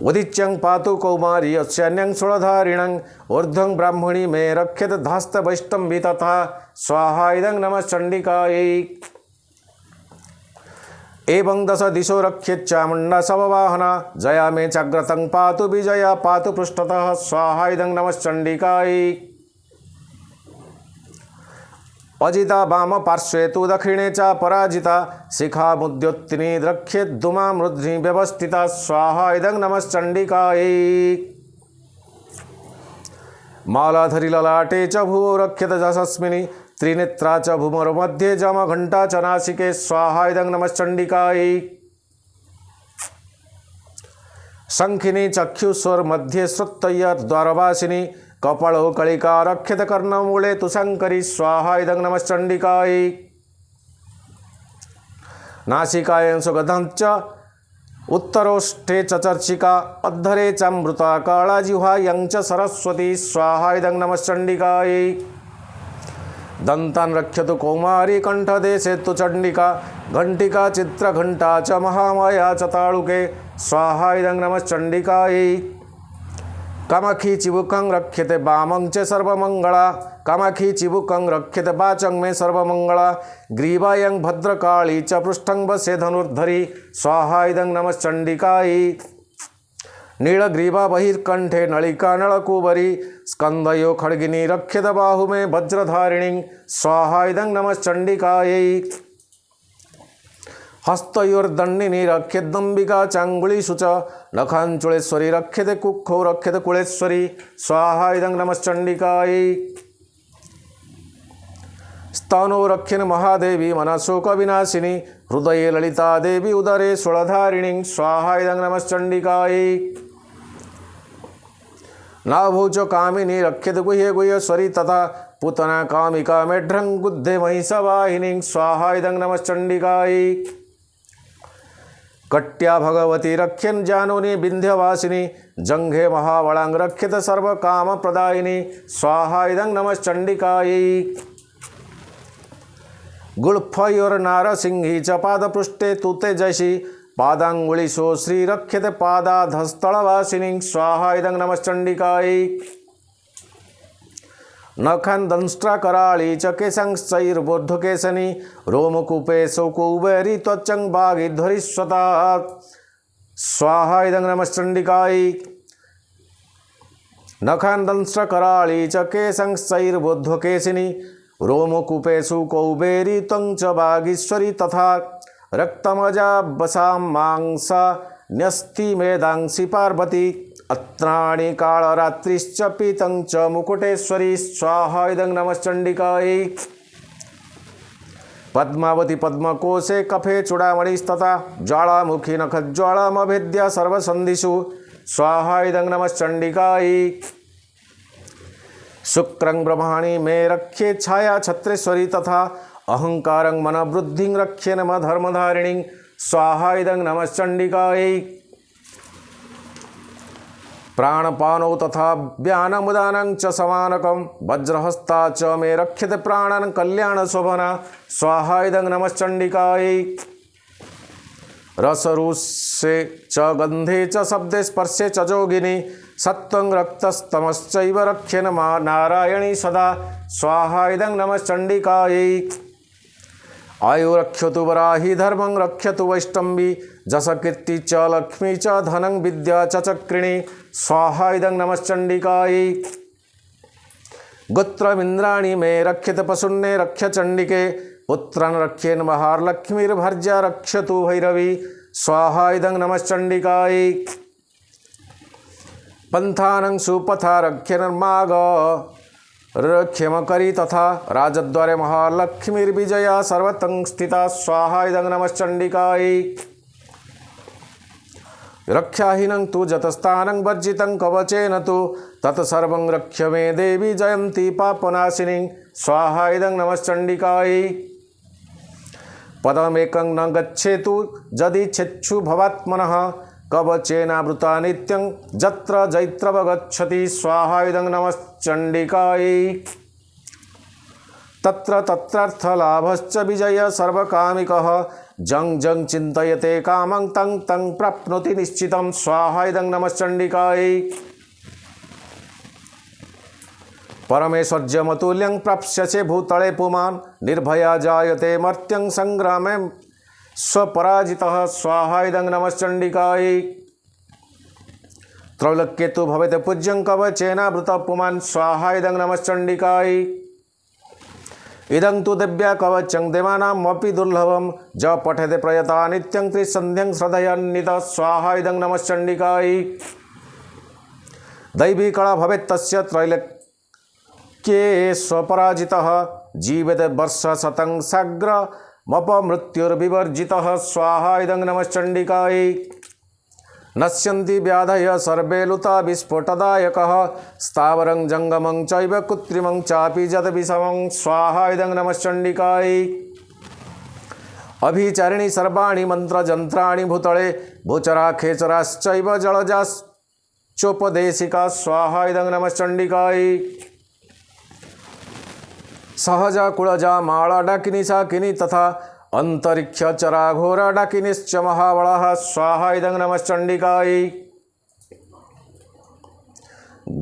उदिच्यं पातु कौमारी अस्यान्यं शूलधारिणं ऊर्ध्वं ब्राह्मणी मे रक्ष्यते धास्त वैष्णवी तथा स्वाहा इदं नमश्चंडिकायै। एवं दश दिशो रक्ष्येत् चामुण्डा शववाहना जया मे चाग्रतं पातु विजया पातु पृष्ठतः स्वाहा इदं नमश्चंडिकायै। अजिता वाम पार्श्वे तु दक्षिणे च पराजिता शिखा मुद्योत्तिनी द्रक्ष्येद्धुमा मृध्नि व्यवस्थिता स्वाहा इदं नमश्चंडिकायै। मालाधरी ललाटे च भुवो रक्ष्यते यशस्विनी त्रिनेत्रा च भूमोर्मध्ये जमघण्टा च नासिके स्वाहा इदं नमश्चंडिकायै। शंखिनी चक्षुस्वर्मध्ये श्रुतय्यद्वारवासिनी कपालो कलिका रक्ष्यते कर्णमूले तु शंकरी स्वाहा इदं नमश्चंडिकायै। नासिकायां सुगन्धं च उत्तरोष्ठे च चर्चिका अद्धरे च अमृता कालाजिह्वायां च सरस्वती स्वाहा इदं नमश्चंडिकायै। दन्तान् रक्ष्यतु कौमारी कंठदेशे तु चंडिका घंटिका चित्रघंटा च महामाया च तालुके स्वाहा इदं नमश्चंडिकायै। कामाक्षी चिबुकं रक्ष्यते वामं च सर्वमंगला कामाक्षी चिबुकं रक्ष्यते वाचं मे सर्वमंगला ग्रीवायं भद्रकाली च पृष्ठं वसे धनुर्धरी स्वाहा इदं नमश्चंडिकायै। नीलग्रीवा बहिर्कंठे नलिका नलकुबरी स्कंदयो खड्गिनी रक्ष्यते बाहु मे वज्रधारिणी स्वाहा इदं नमश्चंडिकायै। हस्तयोर्दंडिनी रक्ष्येदंबिका चांगुलीषु च नखांचुलेश्वरी रक्ष्यते कुक्षौ रक्ष्यते कुलेश्वरी स्वाहा इदं नमश्चंडिकायै। स्तनो रक्ष्यन् महादेवी मनशोकविनाशिनी हृदये ललिता देवी उदरे शूलधारिणी स्वाहा इदं नमश्चंडिकायै। नाभौ च कामिनी रक्ष्यते गुह्ये गुह्येश्वरी तथा पूतना कामिका मेढ्रं गुद्धे महिषवाहिनी स्वाहा इदं नमश्चंडिकायै। कट्या भगवती रक्ष्यन् जानूनी विन्ध्यवासिनी जंघे महाबलां रक्ष्यते सर्वकामप्रदायिनी स्वाहा इदं नमश्चंडिकायै। गुल्फयोर्नारसिंही च पादपृष्ठे तु तेजसी पादांगुलिशो श्री रक्ष्यते पादाधस्थलवासिनी स्वाहा इदं नमश्चंडिकायै। नखान्दंष्ट्राकराळी च केशंश्चैर्बोद्धकेशनी रोमकूपे सौकुबेरी त्वचं वागीध्वरीश्वता स्वाहा इदं नमश्चंडिकायै। नखान्दंष्ट्राकराळी च केशंश्चैर्बोद्धकेशिनी रोमकूपेषु कौबेरी त्वं च वागीश्वरी तथा रक्तमजाबसां मांसा न्यस्ति मेधांसि पार्वती अत्राणि कालरात्रिश्च पीतं च मुकुटेश्वरी स्वाहा इदं नमश्चंडिकायै। पद्मावती पद्मकोशे कफे चूड़ामणिस्तथा ज्वालामुखी नखज्वालामभेद्य सर्वसन्धिषु स्वाहा इदं नमश्चण्डिकायै। शुक्रं ब्रह्माणि मे रक्षे छाया छत्रेश्वरी तथा अहंकारं मनवृद्धिं रक्षे नम धर्मधारिणीं स्वाहा इदं नमश्चण्डिकायै। प्राणपानौ तथा व्यानमुदानं च समानकं वज्रहस्ता च मे रक्षते प्राणान् कल्याणशोभना स्वाहा इदं नमश्चण्डिकायै। रसरूसे च गंधे च शब्दे स्पर्शे च जोगिनी सत्वं रक्तस्तमश्चैव रक्षे नम नारायणी सदा स्वाहा इदं नमश्चण्डिकायै। आयुरक्षतु वराही धर्मं रक्षतु वैष्णवी जसकीर्ति च लक्ष्मी च धनं विद्या च चक्रिणी स्वाहा इदं नमश्चण्डिकायै। गोत्रमिन्द्राणि मे रक्षते पशुन्ने रक्ष चण्डिके पुत्रं रक्षेन् महालक्ष्मीर्भर्जा रक्षतु भैरवी स्वाहा इदं नमश्चण्डिकायै। पंथानं सुपथा रक्षेन्मार्ग रक्षेमकरी तथा राजद्वारे महालक्ष्मीर्विजया सर्वतं स्थिता स्वाहा इदं नमश्चण्डिकायै। रक्षाहीनं तु जतस्थानं वर्जितं कवचेन तु तत्सर्वं रक्ष मे देवी जयन्ती पापनाशिनी स्वाहा इदं नमश्चण्डिकायै। पदमेकं न गच्छेतु यदिच्छेच्छु भवात्मनः कवचेनावृता नित्यं यत्र जैत्रवगच्छति स्वाहा इदं नमश्चण्डिकायै। तत्र तत्रार्थलाभश्च विजय सर्वकामिकः जं जं चिन्तयते कामं तं तं प्राप्नोति निश्चितं स्वाहा इदं नमश्चण्डिकायै। परमेश्वर्यमतुल्यं प्राप्स्यसे भूतले पुमान् निर्भया जायते मर्त्यं संग्रामे स्वपराजितः स्वाहा इदं नमश्चण्डिकायै। त्रैलोक्ये तु भवेत् पूज्यं कवचेनावृतः पुमान् स्वाहा इदं नमश्चण्डिकायै। इदं तु दिव्या कवचं देवानामपि दुर्लभं ज पठेते प्रयता नित्यं त्रिसन्ध्यं श्रद्धयान्वितः स्वाहा इदं नमश्चण्डिकायै। दैवी कला भवेत् तस्य त्रैलोक्ये स्वपराजितः जीवेत वर्षशतं साग्रमपमृत्युर्विवर्जितः स्वाहा इदं नमश्चण्डिकायै। नश्यन्ति व्याधयः सर्वे लुता विस्फोटदायकः स्थावरं जङ्गमं चैव कृत्रिमं चापि जतविषमं स्वाहा इदं नमश्चण्डिकायै। अभिचारिणी सर्वाणि मन्त्रजन्त्राणि भूतले भूचरा खेचराश्चैव जलजाश्चोपदेशिका स्वाहा इदं नमश्चण्डिकायै। सहजा कुलजा माला डाकिनी शाकिनी तथा अंतरिक्ष चरा घोरा डाकिनीश्च महाबलः स्वाहा इदं नमश्चण्डिकायै।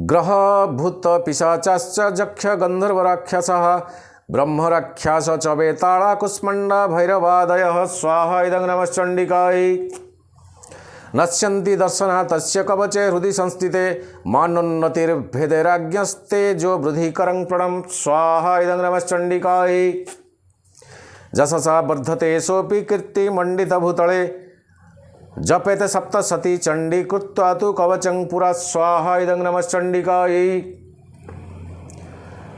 ग्रह भूत पिशाचाश्च यक्ष गंधर्व राक्षसः ब्रह्मराक्षस च वेताళा कुष्माण्डा भैरवादयः स्वाहा इदं नमश्चण्डिकायै। नश्यन्ति दर्शनात् तस्य कवचे हृदि संस्थिते मानोन्नतिर्भेदैराज्ञस्ते जो वृद्धिकरं प्रणं स्वाहा इदं नमश्चण्डिकायै। जशसा वर्धते सोऽपि कीर्तिमण्डितभूतले जपेत सप्तशती चण्डी कृत्वा तु कवचं पुरा स्वाहा इदं नमश्चण्डिकायै।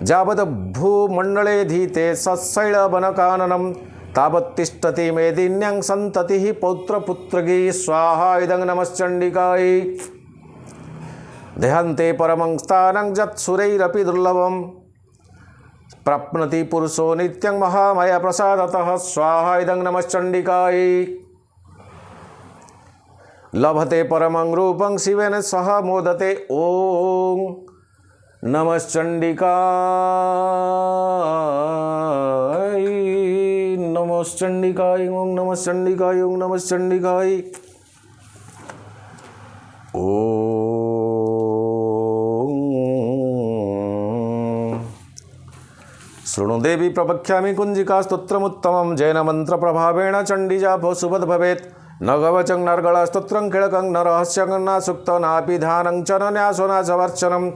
यावत् भूमण्डले धीते सशैलवनकाननं तावत् तिष्ठति मेदिन्यां सन्ततिः पौत्रपुत्रगी स्वाहा इदं नमश्चण्डिकायै। देहान्ते परमं स्थानं यत्सुरैरपि दुर्लभं प्राप्नोति पुरुषो नित्यं महामाया प्रसादतः स्वाहा इदं नमश्चण्डिकायै। लभते परमं रूपं शिवेन सह मोदते ॐ नमश्चण्डिकाय नमश्चण्डिकाय ॐ नमश्चण्डिकाय ॐ नमश्चण्डिकाय ॐ। शृणुदेवी प्रवक्ष्यामि कुञ्जिका स्तोत्रमुत्तमं जैन मंत्र प्रभावेण चण्डीजापो सुबद भवेत् न गवचं नर्गला स्तोत्रं किळकं न रहस्यं न सुक्तं नापि ध्यानं च न न्यासो न च वर्चनं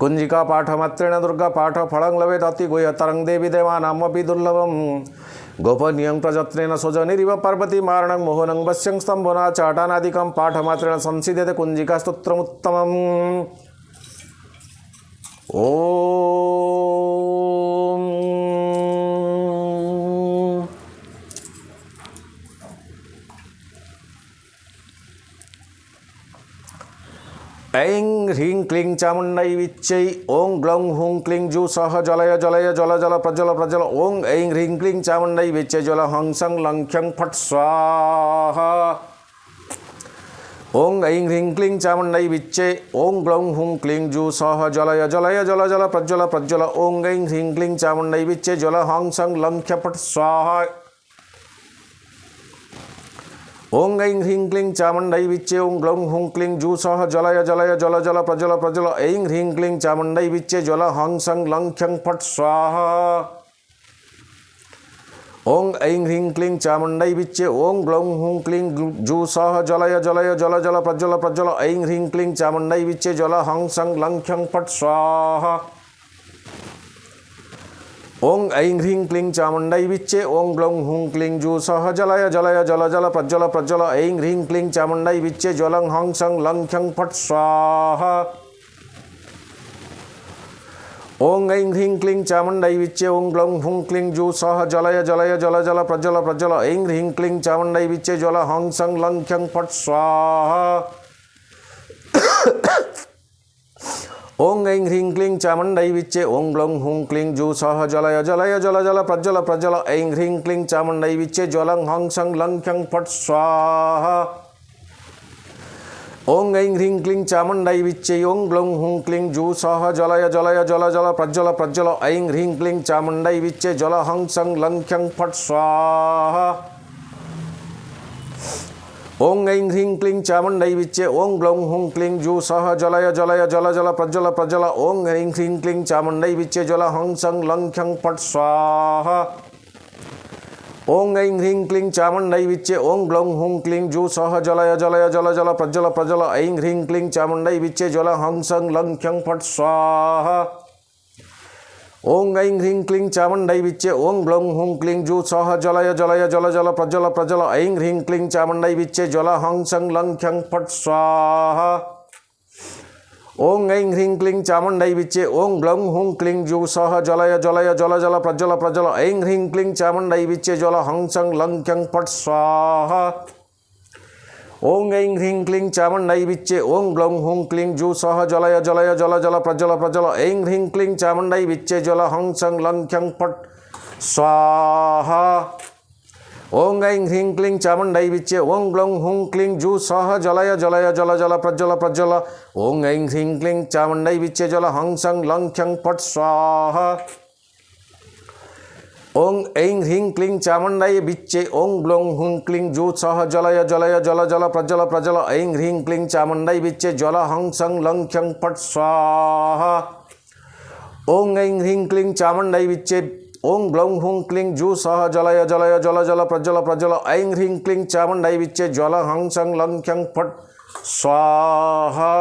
कुञ्जिका पाठमात्रेण दुर्गा पाठ फलं लभेत् अतिगुह्यतरं देवी देवानामपि दुर्लभं गोपनीयं प्रजत्नेन स्वजनिरिव पार्वती मारणं मोहनं वश्यं स्तम्भना चाटानादिकं पाठमात्रेण संसिध्यते कुञ्जिका स्तोत्रमुत्तमम्। ॐ ऐं ह्रीं क्लीं चामुण्डै विच्चै ॐ ग्लौं हुं क्लीं जू सह जलय जलय जल जल प्रज्वल प्रज्वल ॐ ऐं ह्रीं क्लीं चामुण्डै विच्चै जल हं सं लं ख्यं फट् स्वाहा ॐ ऐं ह्रीं क्लीं चामुण्डै विच्चे ॐ ग्लौं हुं क्लीं जू सह जलय जलय जल जल प्रज्वल प्रज्वल ॐ ऐं ह्रीं क्लीं चामुण्डै विच्चे जल हं सं लं ख्य फट् स्वाहा ॐ ऐं ह्रीं क्लीं चामुण्डै विच्चे ॐ ग्लौं हुं क्लीं जू सह जलय जलय जल जल प्रज्वल प्रज्वल ऐं ह्रीं क्लीं चामुण्डै विच्चे जल हं सं लं ख्यं फट् स्वाहा ॐ ऐं ह्रीं क्लीं चामुण्डै विच्चे ॐ ग्लौं हुं क्लीं जू सह जलय जलय जल जल प्रज्वल प्रज्वल ऐं ह्रीं क्लीं चामुण्डै विच्चे जल हं सं लं ख्यं फट् स्वाहा ॐ ऐं ह्रीं क्लीं चामुण्डै विच्चे ॐ ग्लौं हुं क्लीं जू सह जलय जलय जल जल प्रज्वल प्रज्वल ऐं ह्रीं क्लीं चामुण्डै विच्चे जल हं सं लं ख्यं फट् स्वाहा ॐ ऐं ह्रीं क्लीं चामुण्डै विच्चे ॐ ग्लौं हुं क्लीं जू सह जलय जलय जल जल प्रज्वल प्रज्वल ऐं ह्रीं क्लीं चामुण्डै विच्चे जल हं सं लं ख्यं फट् स्वाहा ॐ ऐं ह्रीं क्लीं चामुण्डै विच्चे ॐ ग्लौं हुं क्लीं जू सह जलय जलय जल जल प्रज्वल प्रज्वल ऐं ह्रीं क्लीं चामुण्डै विच्चे जल हं सं लं ख्यं फट् स्वाहा ॐ ऐं ह्रीं क्लीं चामुण्डै विच्चे ॐ ग्लौं हुं क्लीं जू सह जलय जलय जल जल प्रज्वल प्रज्वल ऐं ह्रीं क्लीं चामुण्डै विच्चे जल हं सं लं ख्यं फट् स्वाहा ॐ ऐं ह्रीं क्लीं चामुण्डै विच्चे ॐ ग्लौं हुं क्लीं जू सह जलय जलय जल जल प्रज्वल प्रज्वल ॐ ऐं ह्रीं क्लीं चामुण्डै विच्चे जल हं सं लं ख्यं फट् स्वाहा ॐ ऐं ह्रीं क्लीं चामुण्डै विच्चे ॐ ग्लौं हुं क्लीं जू सह जलय जलय जल जल प्रज्वल प्रज्वल ऐं ह्रीं क्लीं चामुण्डै विच्चे जल हं सं लं ख्यं फट् स्वाहा ॐ ऐं ह्रीं क्लीं चामुण्डै विच्चे ॐ ग्लौं हुं क्लीं जू सह जलय जलय जल जल प्रज्वल प्रज्वल ऐं ह्रीं क्लीं चामुण्डै विच्चे जल हं सं लं ख्यं फट् स्वाहा ॐ ऐं ह्रीं क्लीं चामुण्डै विच्चे ॐ ग्लौं हुं क्लीं जू सह जलय जलय जल जल प्रज्वल प्रज्वल ऐं ह्रीं क्लीं चामुण्डै विच्चे जल हं सं लं ख्यं फट् स्वाहा ॐ ऐं ह्रीं क्लीं चामुण्डै विच्चे ॐ ग्लौं हुं क्लीं जू सह जलय जलय जल जल प्रज्वल प्रज्वल ऐं ह्रीं क्लीं चामुण्डै विच्चे जल हं सं लं ख्यं फट् स्वाहा ॐ ऐं ह्रीं क्लीं चामुण्डै विच्चे ॐ ग्लौं हुं क्लीं जू सह जलय जलय जल जल प्रज्वल प्रज्वल ॐ ऐं ह्रीं क्लीं चामुण्डै विच्चे जल हं सं लं ख्यं फट् स्वाहा ॐ ऐं ह्रीं क्लीं चामुण्डै विच्चे ॐ ग्लौं हुं क्लीं जू सह जलय जलय जल जल प्रज्वल प्रज्वल ऐं ह्रीं क्लीं चामुण्डै विच्चे जल हं सं लं ख्यं फट् स्वाहा ॐ ऐं ह्रीं क्लीं चामुण्डै विच्चे ॐ ग्लौं हुं क्लीं जू सह जलय जलय जल जल प्रज्वल प्रज्वल ऐं ह्रीं क्लीं चामुण्डै विच्चे जल हं सं लं ख्यं फट् स्वाहा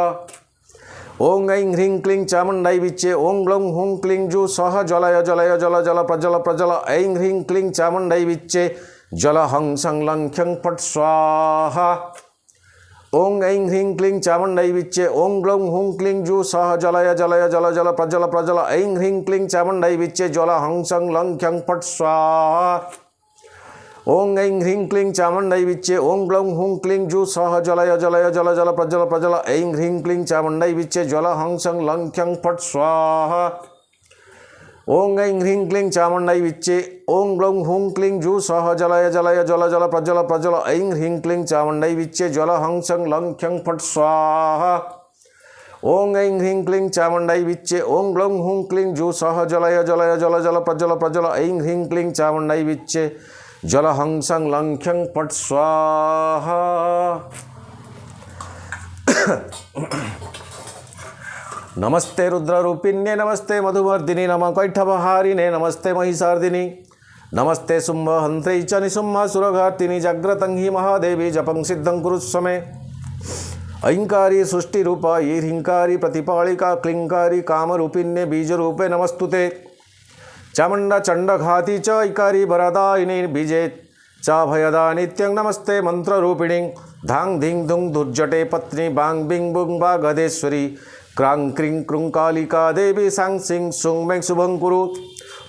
ॐ ऐं ह्रीं क्लीं चामुण्डै विच्चे ॐ ग्लौं हुं क्लीं जू सह जलय जलय जल जल प्रज्वल प्रज्वल ऐं ह्रीं क्लीं चामुण्डै विच्चे जल हं सं लं ख्यं फट् स्वाहा ॐ ऐं ह्रीं क्लीं चामुण्डै विच्चे ॐ ग्लौं हुं क्लीं जू सह जलय जलय जल जल प्रज्वल प्रज्वल ऐं ह्रीं क्लीं चामुण्डै विच्चे जल हं सं लं ख्यं फट् स्वाहा ॐ ऐं ह्रीं क्लीं चामुण्डै विच्चे ॐ ग्लौं हुं क्लीं जू सह जलय जलय जल जल प्रज्वल प्रज्वल ऐं ह्रीं क्लीं चामुण्डै विच्चे जल हं सं लं ख्यं फट् स्वाहा ॐ ऐं ह्रीं क्लीं चामुण्डै विच्चे ॐ ग्लौं हुं क्लीं जू सह जलय जलय जल जल प्रज्वल प्रज्वल ऐं ह्रीं क्लीं चामुण्डै विच्चे जल हं सं लं ख्यं फट् स्वाहा ॐ ऐं ह्रीं क्लीं चामुण्डै विच्चे ॐ ग्लौं हुं क्लीं जू सह जलय जलय जल जल प्रज्वल प्रज्वल ऐं ह्रीं क्लीं चामुण्डै विच्चे जल हं सं लं ख्यं फट् स्वाहा नमस्ते रुद्ररूपिण्ये नमस्ते मधुवर्धिनि नमः कैठवहारिणे नमस्ते महिषार्दिनि नमस्ते शुम्भहन्त्रै च निशुम्भासुरघातिनि जाग्रतं हि महादेवी जपं सिद्धं कुरुष्व मे ऐंकारी सृष्टिरूपा ये ह्रींकारी प्रतिपालिका क्लींकारी कामरूपिण्ये बीजरूपे नमस्तुते चामुण्डा चण्डघाती च ऐकारी वरदायिनी बीजे च भयदा नित्यं नमस्ते मंत्ररूपिणी धांग धिंग धुंग दुर्जटे पत्नी बांग बिंग बुंग बा गदेश्वरी क्रांग क्रीं क्रुं कालिका देवी सांग सिंह सुंग में शुभं कुरु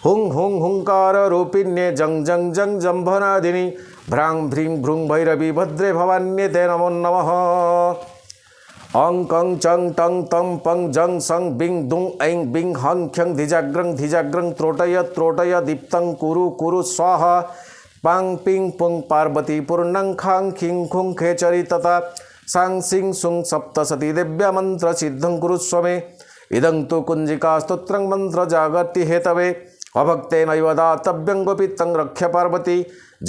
हुं हुं हुंकार रूपिण्ये जंग जंग जंग जंभनादिनी भ्रां भ्रीं भ्रूं भैरवी भद्रे भवान्ये ते नमो नमः अं कं चं टं तं पं जं सं बिं दुं ऐं बिं हं ख्यं धिजाग्रं त्रोटय दीप्तं कुरु स्वाहा पां पिं पुं पार्वती पूर्णं खां खिं खुं खेचरी तथा सांग सिंह सुंग सप्तसती दिव्य मंत्र सिद्धं कुरुस्व मे इदं तु कुंजिका स्तोत्रं मंत्र जागर्ति हेतवे अभक्तेन दातव्यं गोपितं रक्ष्य पार्वती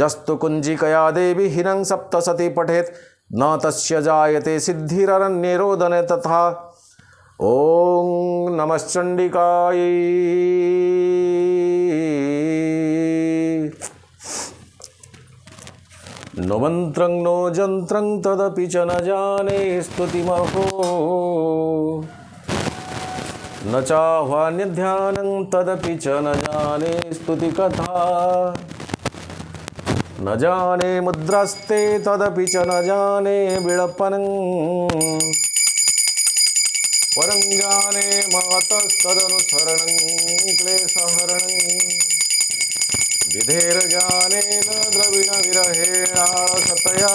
जस्तु कुंजिकया देवी हिनं सप्तसती पठेत् न तस्य जायते सिद्धिररण्यरोदने तथा। ओं नमश्चंडिकायै। नो मंत्रं नो जंत्रं तदपि च न जाने स्तुतिमहो न चाह्वान्यध्यानं तदपि च न जाने स्तुतिकथा न जाने मुद्रास्ते तदपि च न जाने विलपनं परं जाने महतस्तदनुसरणं क्लेशहरणं विधेर्जानेन द्रविणविरहेणासतया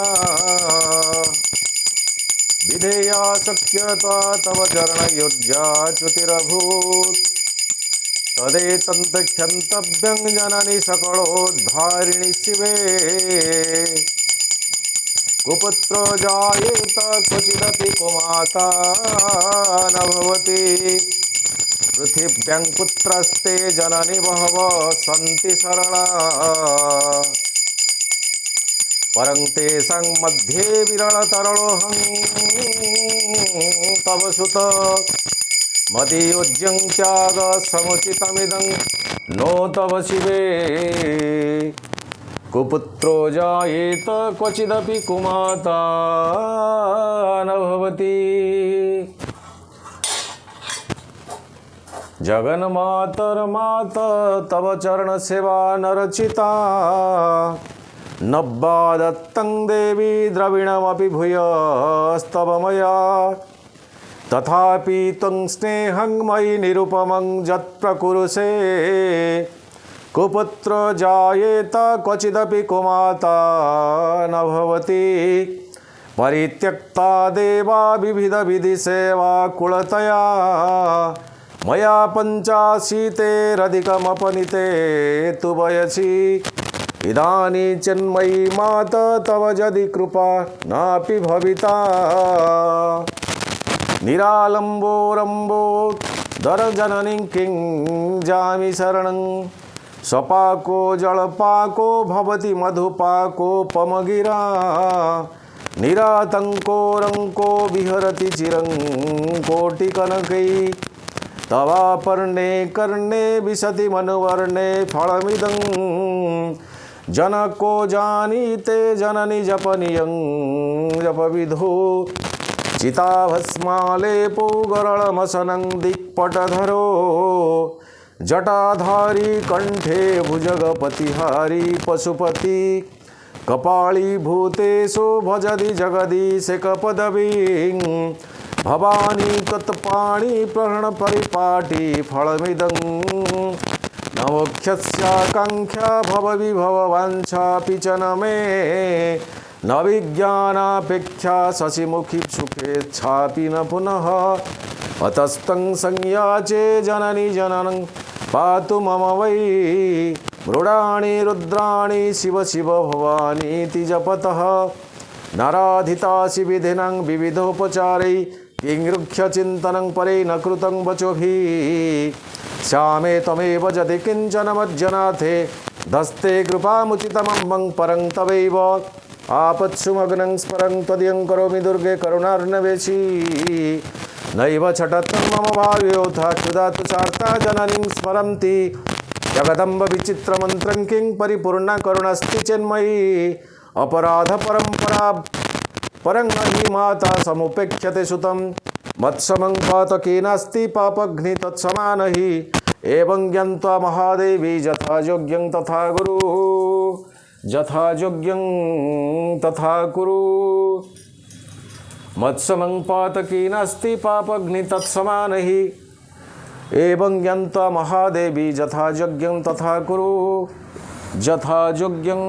विधेया शक्यता तव चरणयोज्याच्युतिरभूत् तदेतन्तक्षन्तव्यं जननि सकलोद्धारिणि शिवे कुपुत्रो जायेत क्वचिदपि कुमाता न भवति पृथिव्यां पुत्रस्ते जननि बहवः सन्ति सरला परं तेषां मध्ये विरलतरलोऽहं तव सुत मदीयोज्यं त्याग समुचितमिदं नो तव शिवे कुपुत्रो जायेत क्वचिदपि कुमाता न भवति जगन्मातर्माता तव चरणसेवा नरचिता नब्बा दत्तं देवी द्रविणमपि भूयस्तव मया तथापि त्वं स्नेहं मयि निरुपमं यत्प्रकुरुषे कुपुत्र जायेत क्वचिदपि कुमाता न भवति परित्यक्ता देवा विविधविधिसेवा कुलतया मया पञ्चाशीतेरधिकमपनीते तु वयसि इदानीं चिन्मयी माता तव यदि कृपा नापि भविता निरालम्बोरम्बो दरजननीं किं जामि शरणं स्वपाको जलपाको भवति मधुपाकोपमगिरा निरातङ्को रङ्को विहरति चिरं कोटिकनकै तवापर्णे कर्णे विशति मनुवर्णे फलमिदं जनको जानीते जननि जपनीयं जपविधो चिताभस्मालेपो गरळमसनं दिक्पटधरो जटाधारी कंठे भुजगपतिहारी पशुपति कपाली भूतेषु भजति जगदीशकपदवीं भवानी तत्पाणि प्रहण परिपाटी फलमिदं नवोख्यस्याकाङ्क्षा भवविभववाञ्छापि च न मे न विज्ञानापेक्षा शशिमुखी सुखेच्छापि न पुनः अतस्तं संयाचे जननी जननं पातु मम वै मृडाणि रुद्राणि शिव शिव भवानीति जपतः नाराधितासि विधिनां विविधोपचारै किङ्गृह्यचिन्तनं परे न कृतं वचोभिः श्यामे त्वमेव यदि किञ्चन मज्जनाथे धस्ते कृपामुचितमं परं तवैव आपत्सुमग्नं स्मरं त्वदीयं करोमि दुर्गे करुणार्णवेशी नैव छटत्रं मम भाव्योऽथा क्षुधा तु चार्ता जननीं स्मरन्ति जगदम्ब विचित्रमन्त्रं किं परिपूर्णा करुणास्ति चिन्मयी अपराध परंपरा परं हि माता समुपेक्ष्यते सुतं मत्समं पातकी नास्ति पापघ्नि तत्समान हि एवं ज्ञात्वा महादेवी यथा योग्यं तथा गुरु यथा योग्यं तथा कुरु मत्समं पातकी नास्ति पापघ्नि तत्समान हि एवं ज्ञात्वा महादेवी यथा योग्यं तथा कुरु यथा योग्यं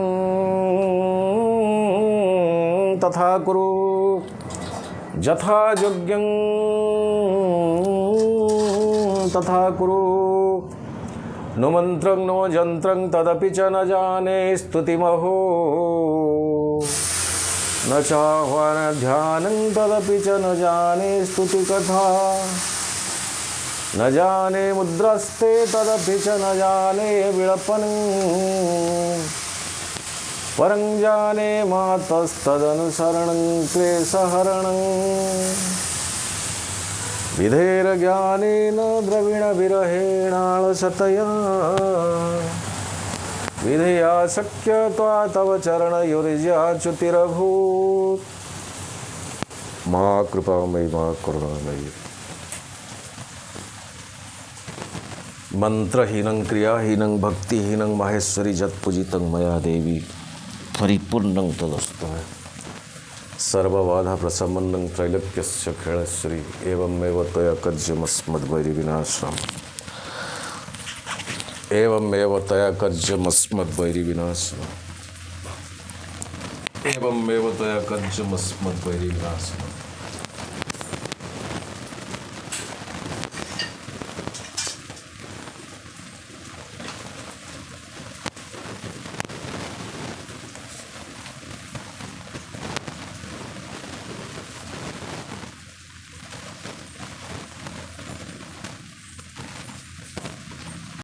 तथा कुरु। यथा योग्यं तथा कुरु। नो मंत्रं नो यंत्रं तदपि च न जाने स्तुतिमहो। न चाह्वान ध्यानं तदपि च न जाने स्तुति कथा। न जाने मुद्रास्ते तदपि च न जाने विलपनं। परं जाने मातस्तदनुसरणं क्लेशहरणं। विधेर्ज्ञानेन द्रविणविरहेणालसतया। विधेया शक्य त्वा तव चरणयोर्याच्युतिरभूत्। मा कृपामयी मा करुणामयी। मंत्रहीनं क्रियाहीनं भक्तिहीनं माहेश्वरी जत्पूजितं मया देवी परिपूर्णं तदस्तु। सर्वबाधा प्रशमनं त्रैलोक्यस्य खेळश्री। एवमेव त्वया कर्ज्यमस्मद्वैरिविनाशम्। एवमेव त्वया कर्ज्यमस्मद्वैरिविनाशम्। एवमेव त्वया कर्ज्यमस्मद्वैरिविनाशम्।